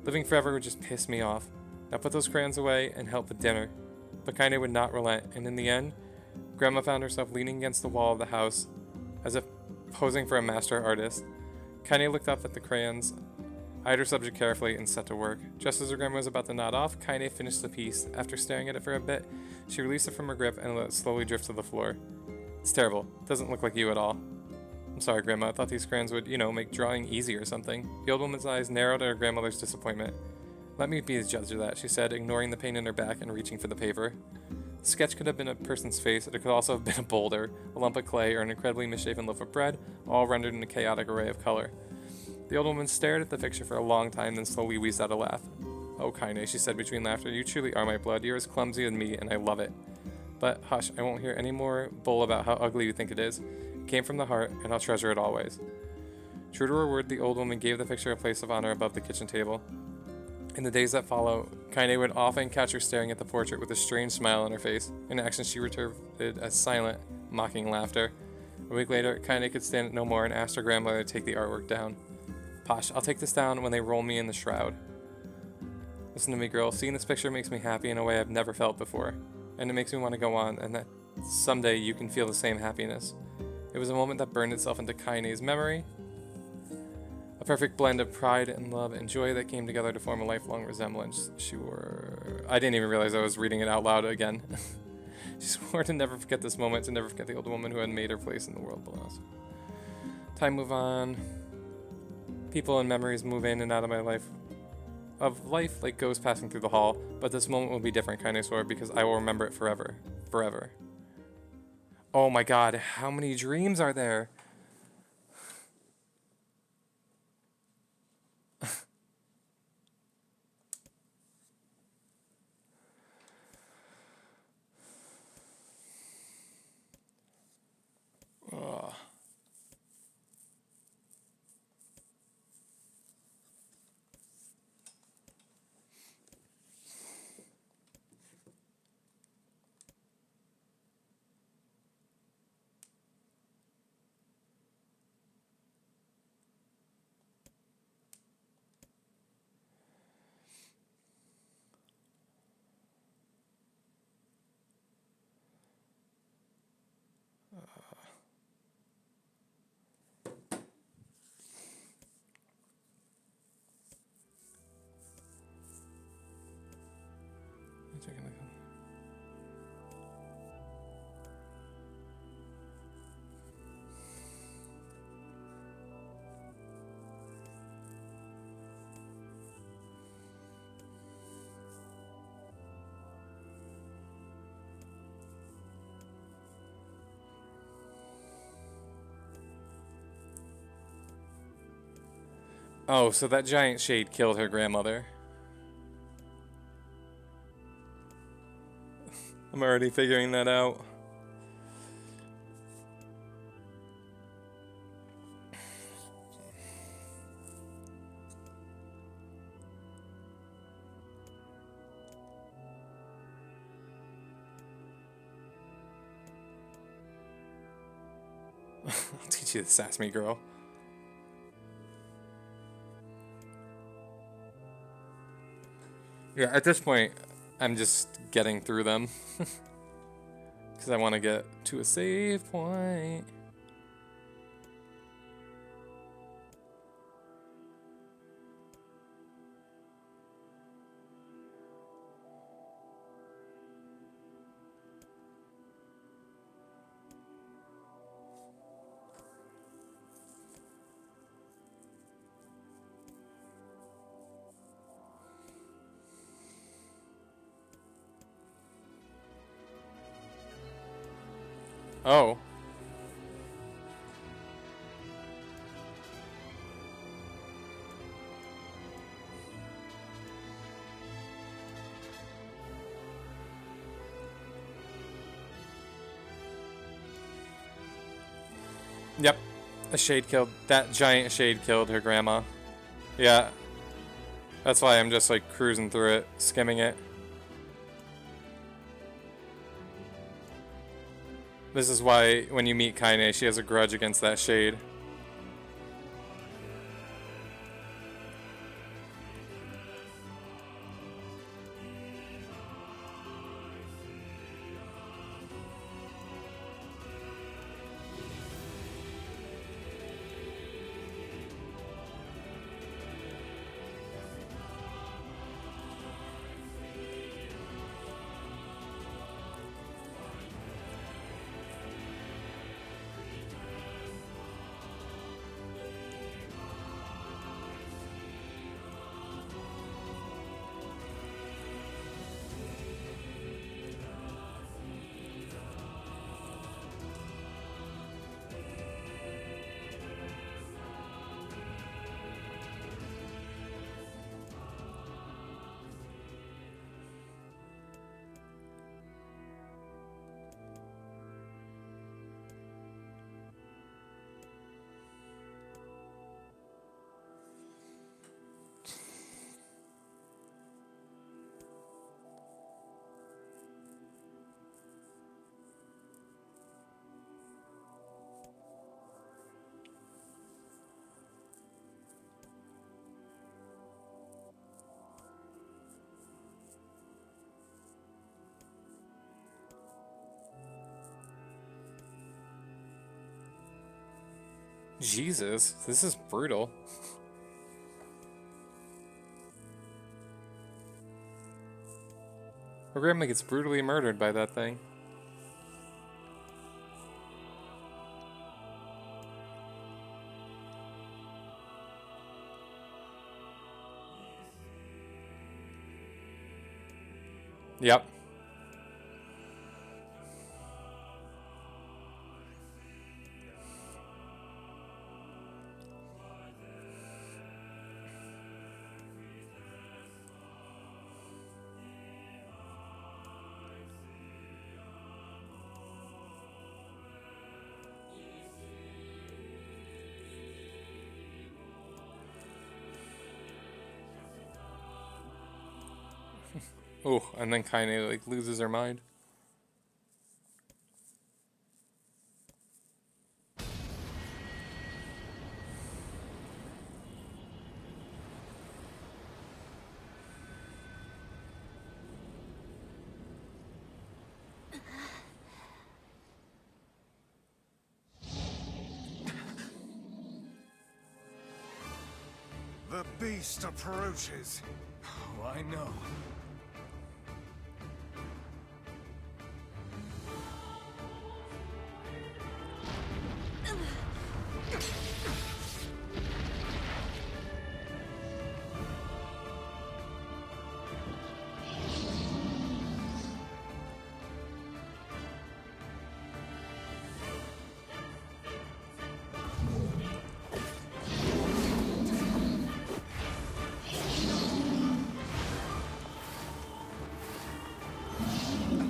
Living forever would just piss me off. Now put those crayons away and help with dinner. But Kaine would not relent, and in the end, Grandma found herself leaning against the wall of the house, as if posing for a master artist. Kaine looked up at the crayons, eyed her subject carefully, and set to work. Just as her grandma was about to nod off, Kaine finished the piece. After staring at it for a bit, she released it from her grip and let it slowly drift to the floor. It's terrible. It doesn't look like you at all. I'm sorry, Grandma. I thought these crayons would, make drawing easy or something. The old woman's eyes narrowed at her grandmother's disappointment. Let me be the judge of that, she said, ignoring the pain in her back and reaching for the paper. The sketch could have been a person's face, and it could also have been a boulder, a lump of clay, or an incredibly misshapen loaf of bread, all rendered in a chaotic array of color. The old woman stared at the picture for a long time, then slowly wheezed out a laugh. Oh, Kaine, she said between laughter, you truly are my blood. You're as clumsy as me, and I love it. But hush, I won't hear any more bull about how ugly you think it is. It came from the heart, and I'll treasure it always. True to her word, the old woman gave the picture a place of honor above the kitchen table. In the days that follow, Kaine would often catch her staring at the portrait with a strange smile on her face, an action she retorted as silent, mocking laughter. A week later, Kaine could stand it no more and asked her grandmother to take the artwork down. Posh, I'll take this down when they roll me in the shroud. Listen to me, girl. Seeing this picture makes me happy in a way I've never felt before. And it makes me want to go on, and that Someday you can feel the same happiness. It was a moment that burned itself into Kaine's memory. A perfect blend of pride and love and joy that came together to form a lifelong resemblance. I didn't even realize I was reading it out loud again. She swore to never forget this moment, to never forget the old woman who had made her place in the world below us. Time move on. People and memories move in and out of my life. Of life like ghosts passing through the hall, but this moment will be different, Kaine swore, because I will remember it forever. Forever. Oh my god, how many dreams are there? Ugh. Oh, so that giant shade killed her grandmother. I'm already figuring that out. I'll teach you to sass me, girl. Yeah, at this point, I'm just getting through them. Because I want to get to a save point. Oh. Yep. That giant shade killed her grandma. Yeah. That's why I'm just like cruising through it, skimming it. This is why when you meet Kaine, she has a grudge against that shade. Jesus, this is brutal. Her grandma gets brutally murdered by that thing. Yep. Oh, and then Kaine like loses her mind. The beast approaches. Oh, I know.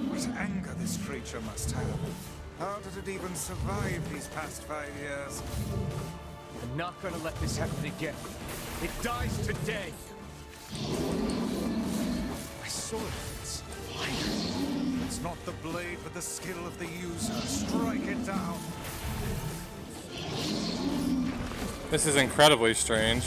What anger this creature must have. How did it even survive these past 5 years? I'm not gonna let this happen again. It dies today. My sword, it's lighter. It's not the blade, but the skill of the user. Strike it down. This is incredibly strange.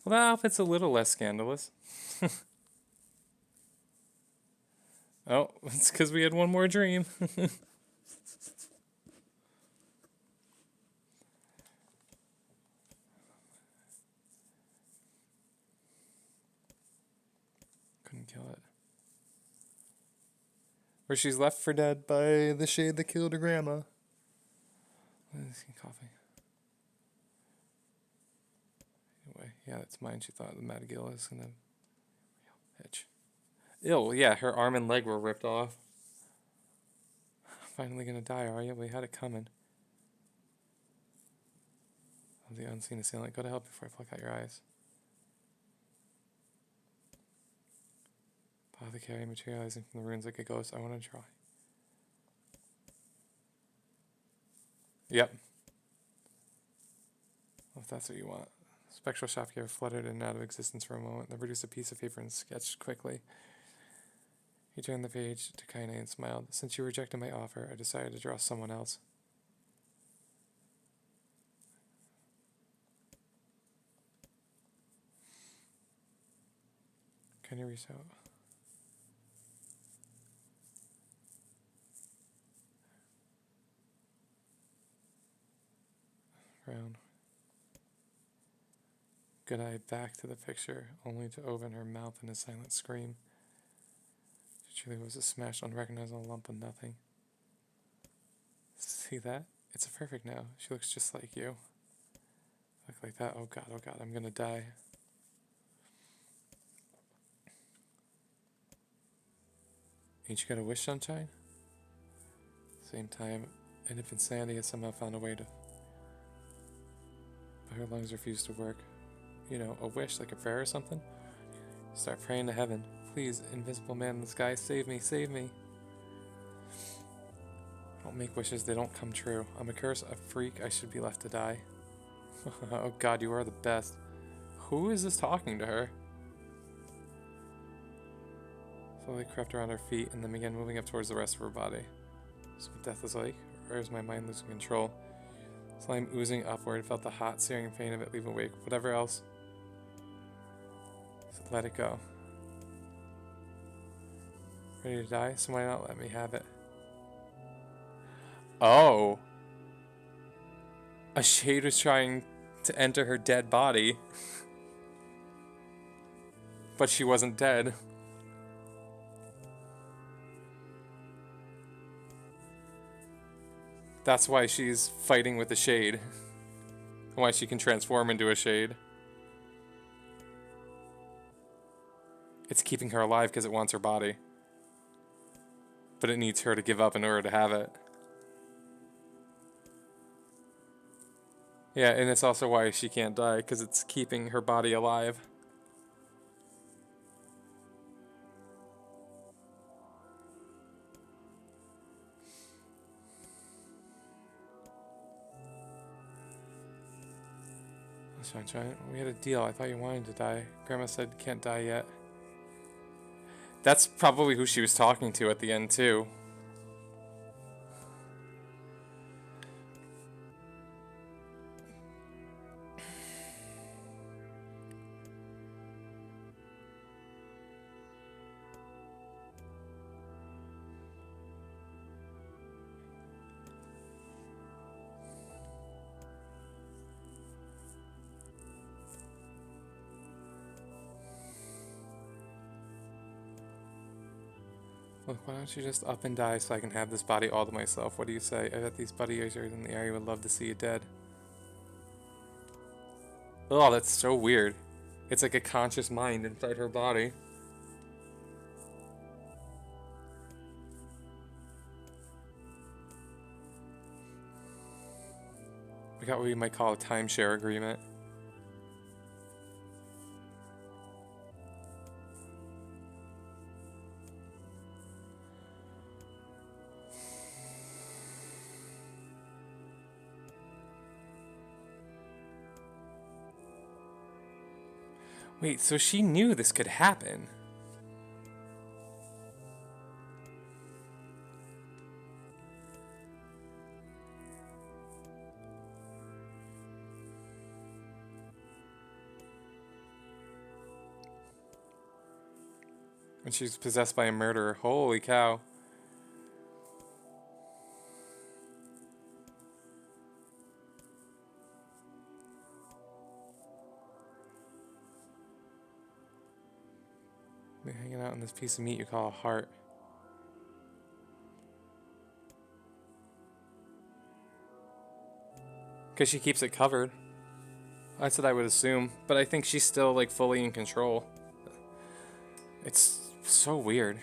Well, that outfit's a little less scandalous. Oh, it's because we had one more dream. Couldn't kill it. Or she's left for dead by the shade that killed her grandma. Coffee. Anyway, yeah, that's mine. She thought the Matagill is gonna hitch. Ew, yeah, her arm and leg were ripped off. Finally gonna die, are you? We had it coming. Oh, the unseen assailant. Go to help before I pluck out your eyes. Apothecary materializing from the ruins like a ghost. I want to try. Yep. Well, if that's what you want. Spectral shopkeeper fluttered in and out of existence for a moment, then produced a piece of paper and sketched quickly. He turned the page to Kaine and smiled. Since you rejected my offer, I decided to draw someone else. Can you reach out? Frown. Good eye back to the picture, only to open her mouth in a silent scream. It truly was a smashed, unrecognizable lump of nothing. See that? It's a perfect now. She looks just like you. Look like that. Oh god, I'm gonna die. Ain't you got a wish, sunshine? Same time, and if insanity had somehow found a way to... But her lungs refuse to work. You know, a wish, like a prayer or something? Start praying to heaven. Please, invisible man in the sky, save me, save me. Don't make wishes, they don't come true. I'm a curse, a freak, I should be left to die. Oh god, you are the best. Who is this talking to her? Slowly crept around her feet and then began moving up towards the rest of her body. Is what death is like? Or is my mind losing control? Slime oozing upward, felt the hot, searing pain of it leave awake. Whatever else. So let it go. Ready to die? So why not let me have it? Oh! A shade was trying to enter her dead body. But she wasn't dead. That's why she's fighting with the shade. And why she can transform into a shade. It's keeping her alive because it wants her body. But it needs her to give up in order to have it. Yeah, and it's also why she can't die, because it's keeping her body alive. Sunshine, we had a deal. I thought you wanted to die. Grandma said can't die yet. That's probably who she was talking to at the end, too. Look, why don't you just up and die so I can have this body all to myself? What do you say? I bet these buddy users in the area would love to see you dead. Oh, that's so weird. It's like a conscious mind inside her body. We got what we might call a timeshare agreement. Wait, so she knew this could happen. And she's possessed by a murderer. Holy cow. They're hanging out on this piece of meat you call a heart. Because she keeps it covered. That's what I would assume. But I think she's still like fully in control. It's so weird.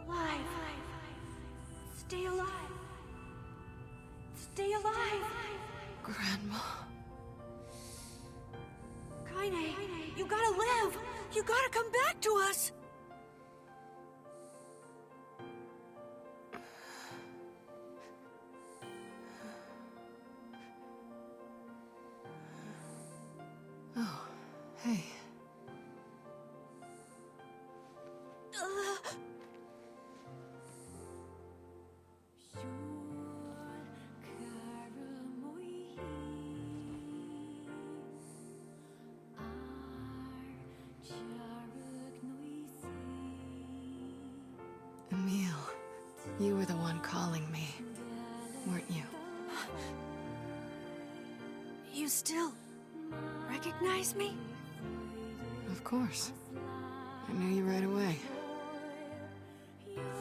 Alive. Stay alive. Stay alive. Grandma. Kaine, you gotta live. You gotta come back to us. Hey. Emil, you were the one calling me, weren't you? You still recognize me? Of course. I knew you right away.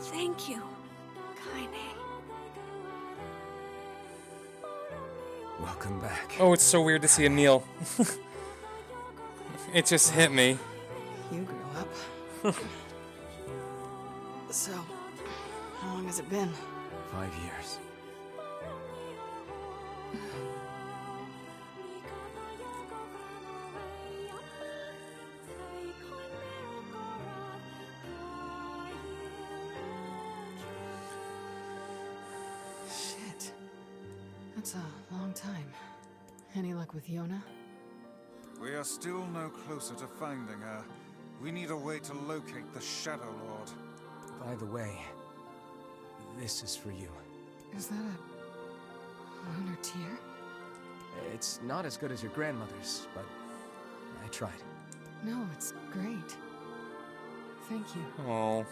Thank you, Kaine. Welcome back. Oh, it's so weird to see Emil. It just hit me. You grew up. So, how long has it been? 5 years. Shit. That's a long time. Any luck with Yona? We are still no closer to finding her. We need a way to locate the Shadow Lord. By the way, this is for you. Is that a lunar tear? It's not as good as your grandmother's, but I tried. No, it's great. Thank you. Oh,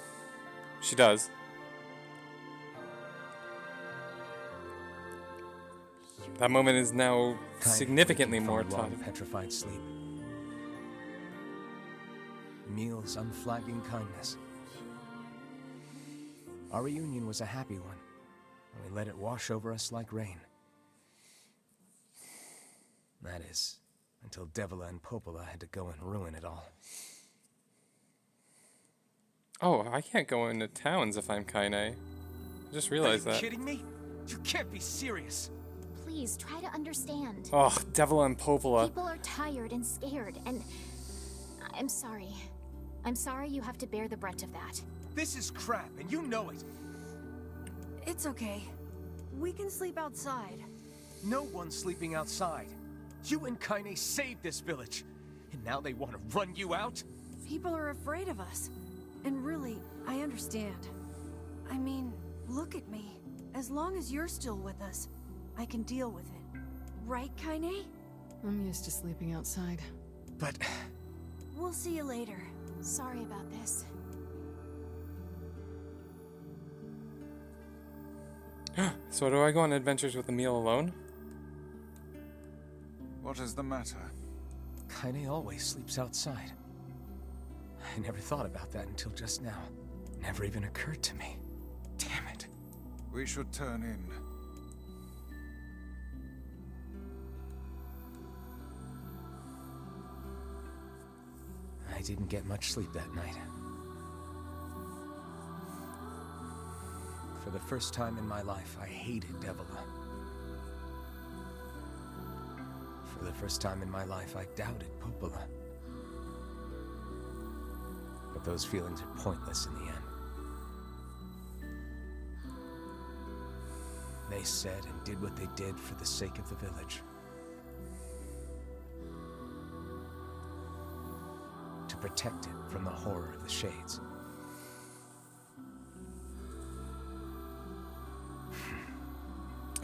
she does. That moment is now significantly more from a long, tough. petrified sleep. Emil's unflagging kindness. Our reunion was a happy one, and we let it wash over us like rain. That is, until Devila and Popola had to go and ruin it all. Oh, I can't go into towns if I'm Kaine. I just realized that. Are you kidding me? You can't be serious. Please, try to understand. Oh, Devil and Popola. People are tired and scared, and I'm sorry. I'm sorry you have to bear the brunt of that. This is crap, and you know it. It's okay. We can sleep outside. No one's sleeping outside. You and Kaine saved this village, and now they want to run you out? People are afraid of us. And really, I understand. I mean, look at me. As long as you're still with us, I can deal with it. Right, Kaine? I'm used to sleeping outside. But... We'll see you later. Sorry about this. So do I go on adventures with Emil alone? What is the matter? Kaine always sleeps outside. I never thought about that until just now. Never even occurred to me. Damn it. We should turn in. I didn't get much sleep that night. For the first time in my life, I hated Devila. For the first time in my life, I doubted Popola. But those feelings are pointless in the end. They said and did what they did for the sake of the village. To protect it from the horror of the Shades.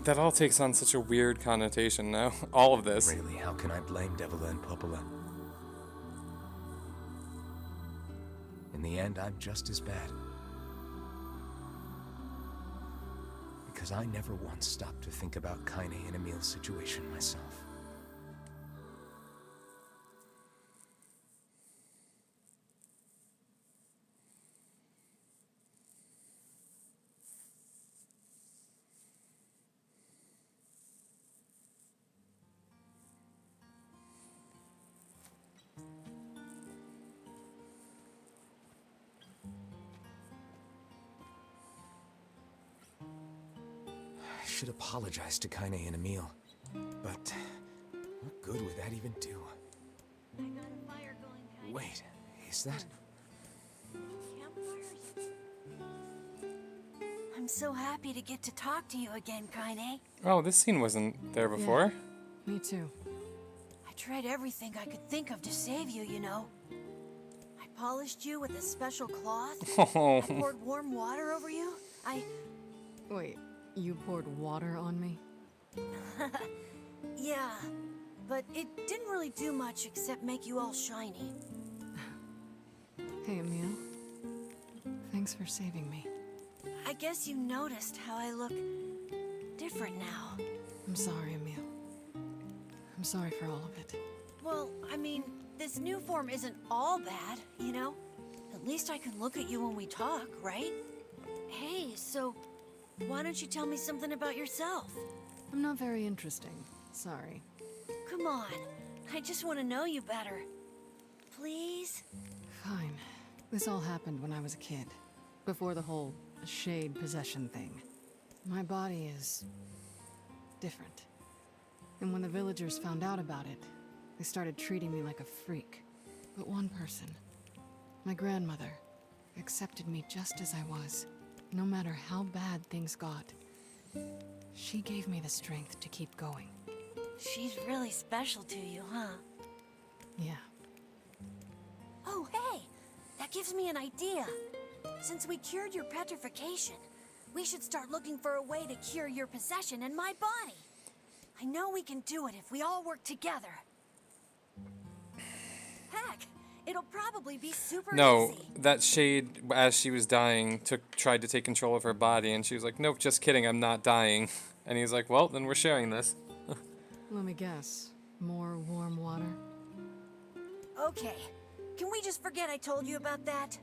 That all takes on such a weird connotation now. All of this. Really, how can I blame Devila and Popola? In the end, I'm just as bad. Because I never once stopped to think about Kaine and Emil's situation myself. I should apologize to Kaine and Emil, but what good would that even do? I got a fire going, Kaine. Wait, is that... Campfires? I'm so happy to get to talk to you again, Kaine. Oh, this scene wasn't there before. Me too. I tried everything I could think of to save you, you know. I polished you with a special cloth. Oh. I poured warm water over you. Wait, you poured water on me? Yeah, but it didn't really do much except make you all shiny. Hey, Emil. Thanks for saving me. I guess you noticed how I look different now. I'm sorry, Emil. I'm sorry for all of it. Well, I mean, this new form isn't all bad, you know? At least I can look at you when we talk, right? Hey, so why don't you tell me something about yourself? I'm not very interesting. Sorry. Come on, I just want to know you better. Please? Fine. This all happened when I was a kid. Before the whole shade possession thing. My body is different. And when the villagers found out about it, they started treating me like a freak. But one person, my grandmother, accepted me just as I was, no matter how bad things got. She gave me the strength to keep going. She's really special to you, huh? Yeah. Oh, hey! That gives me an idea. Since we cured your petrification, we should start looking for a way to cure your possession in my body. I know we can do it if we all work together. Heck, it'll probably be super No, easy. that shade, as she was dying, tried to take control of her body, and she was like, nope, just kidding, I'm not dying. And he's like, well, then we're sharing this. Let me guess. More warm water? Okay, can we just forget I told you about that?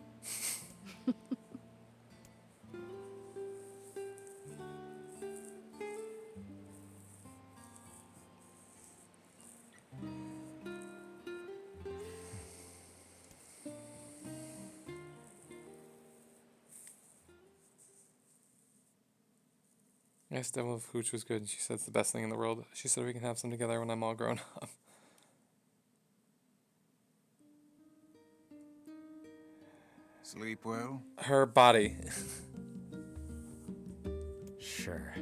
Yes, Devil of Hooch was good. She said it's the best thing in the world. She said we can have some together when I'm all grown up. Sleep well? Her body. Sure.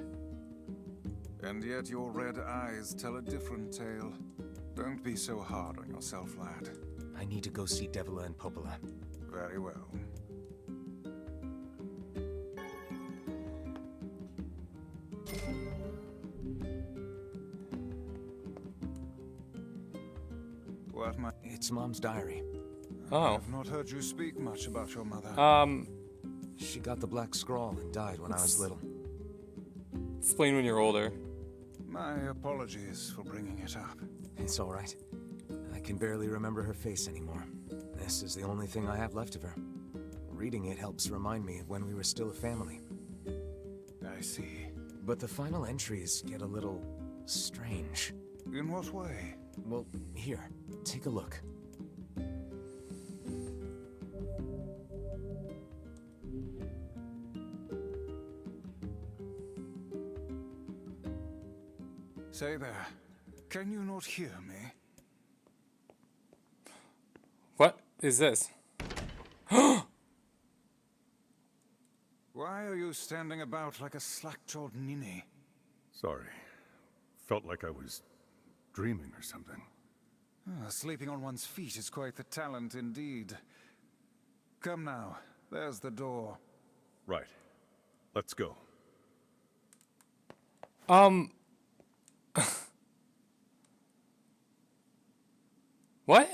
And yet your red eyes tell a different tale. Don't be so hard on yourself, lad. I need to go see Devila and Popola. Very well. What, my... It's Mom's diary. Oh. I've not heard you speak much about your mother. She got the black scrawl and died when I was little. Explain when you're older. My apologies for bringing it up. It's all right. I can barely remember her face anymore. This is the only thing I have left of her. Reading it helps remind me of when we were still a family. I see. But the final entries get a little strange. In what way? Well, here, take a look. Say there, can you not hear me? What is this? Why are you standing about like a slack-jawed ninny? Sorry. Felt like I was dreaming or something. Sleeping on one's feet is quite the talent indeed. Come now, there's the door. Right. Let's go. What?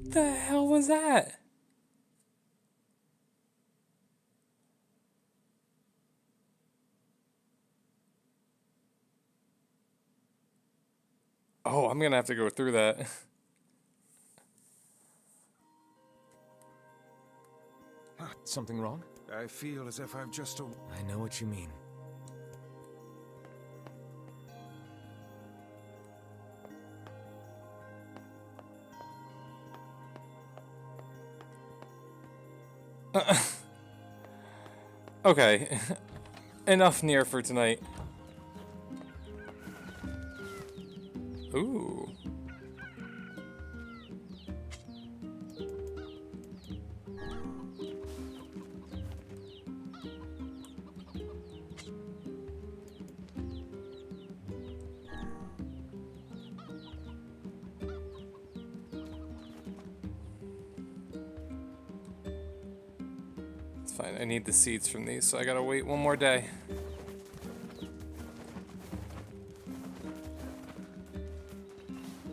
The hell was that? Oh, I'm gonna have to go through that. Something wrong? I feel as if I've just... I know what you mean. Okay. Enough Nier for tonight. Ooh. It's fine. I need the seeds from these, so I gotta wait one more day.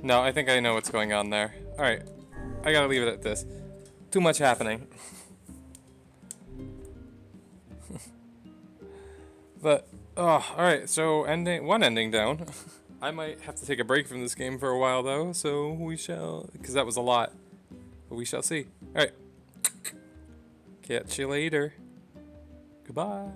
No, I think I know what's going on there. Alright. I gotta leave it at this. Too much happening. But, oh, alright, so one ending down. I might have to take a break from this game for a while, though, so we shall, because that was a lot. But we shall see. Alright. Catch you later. Goodbye.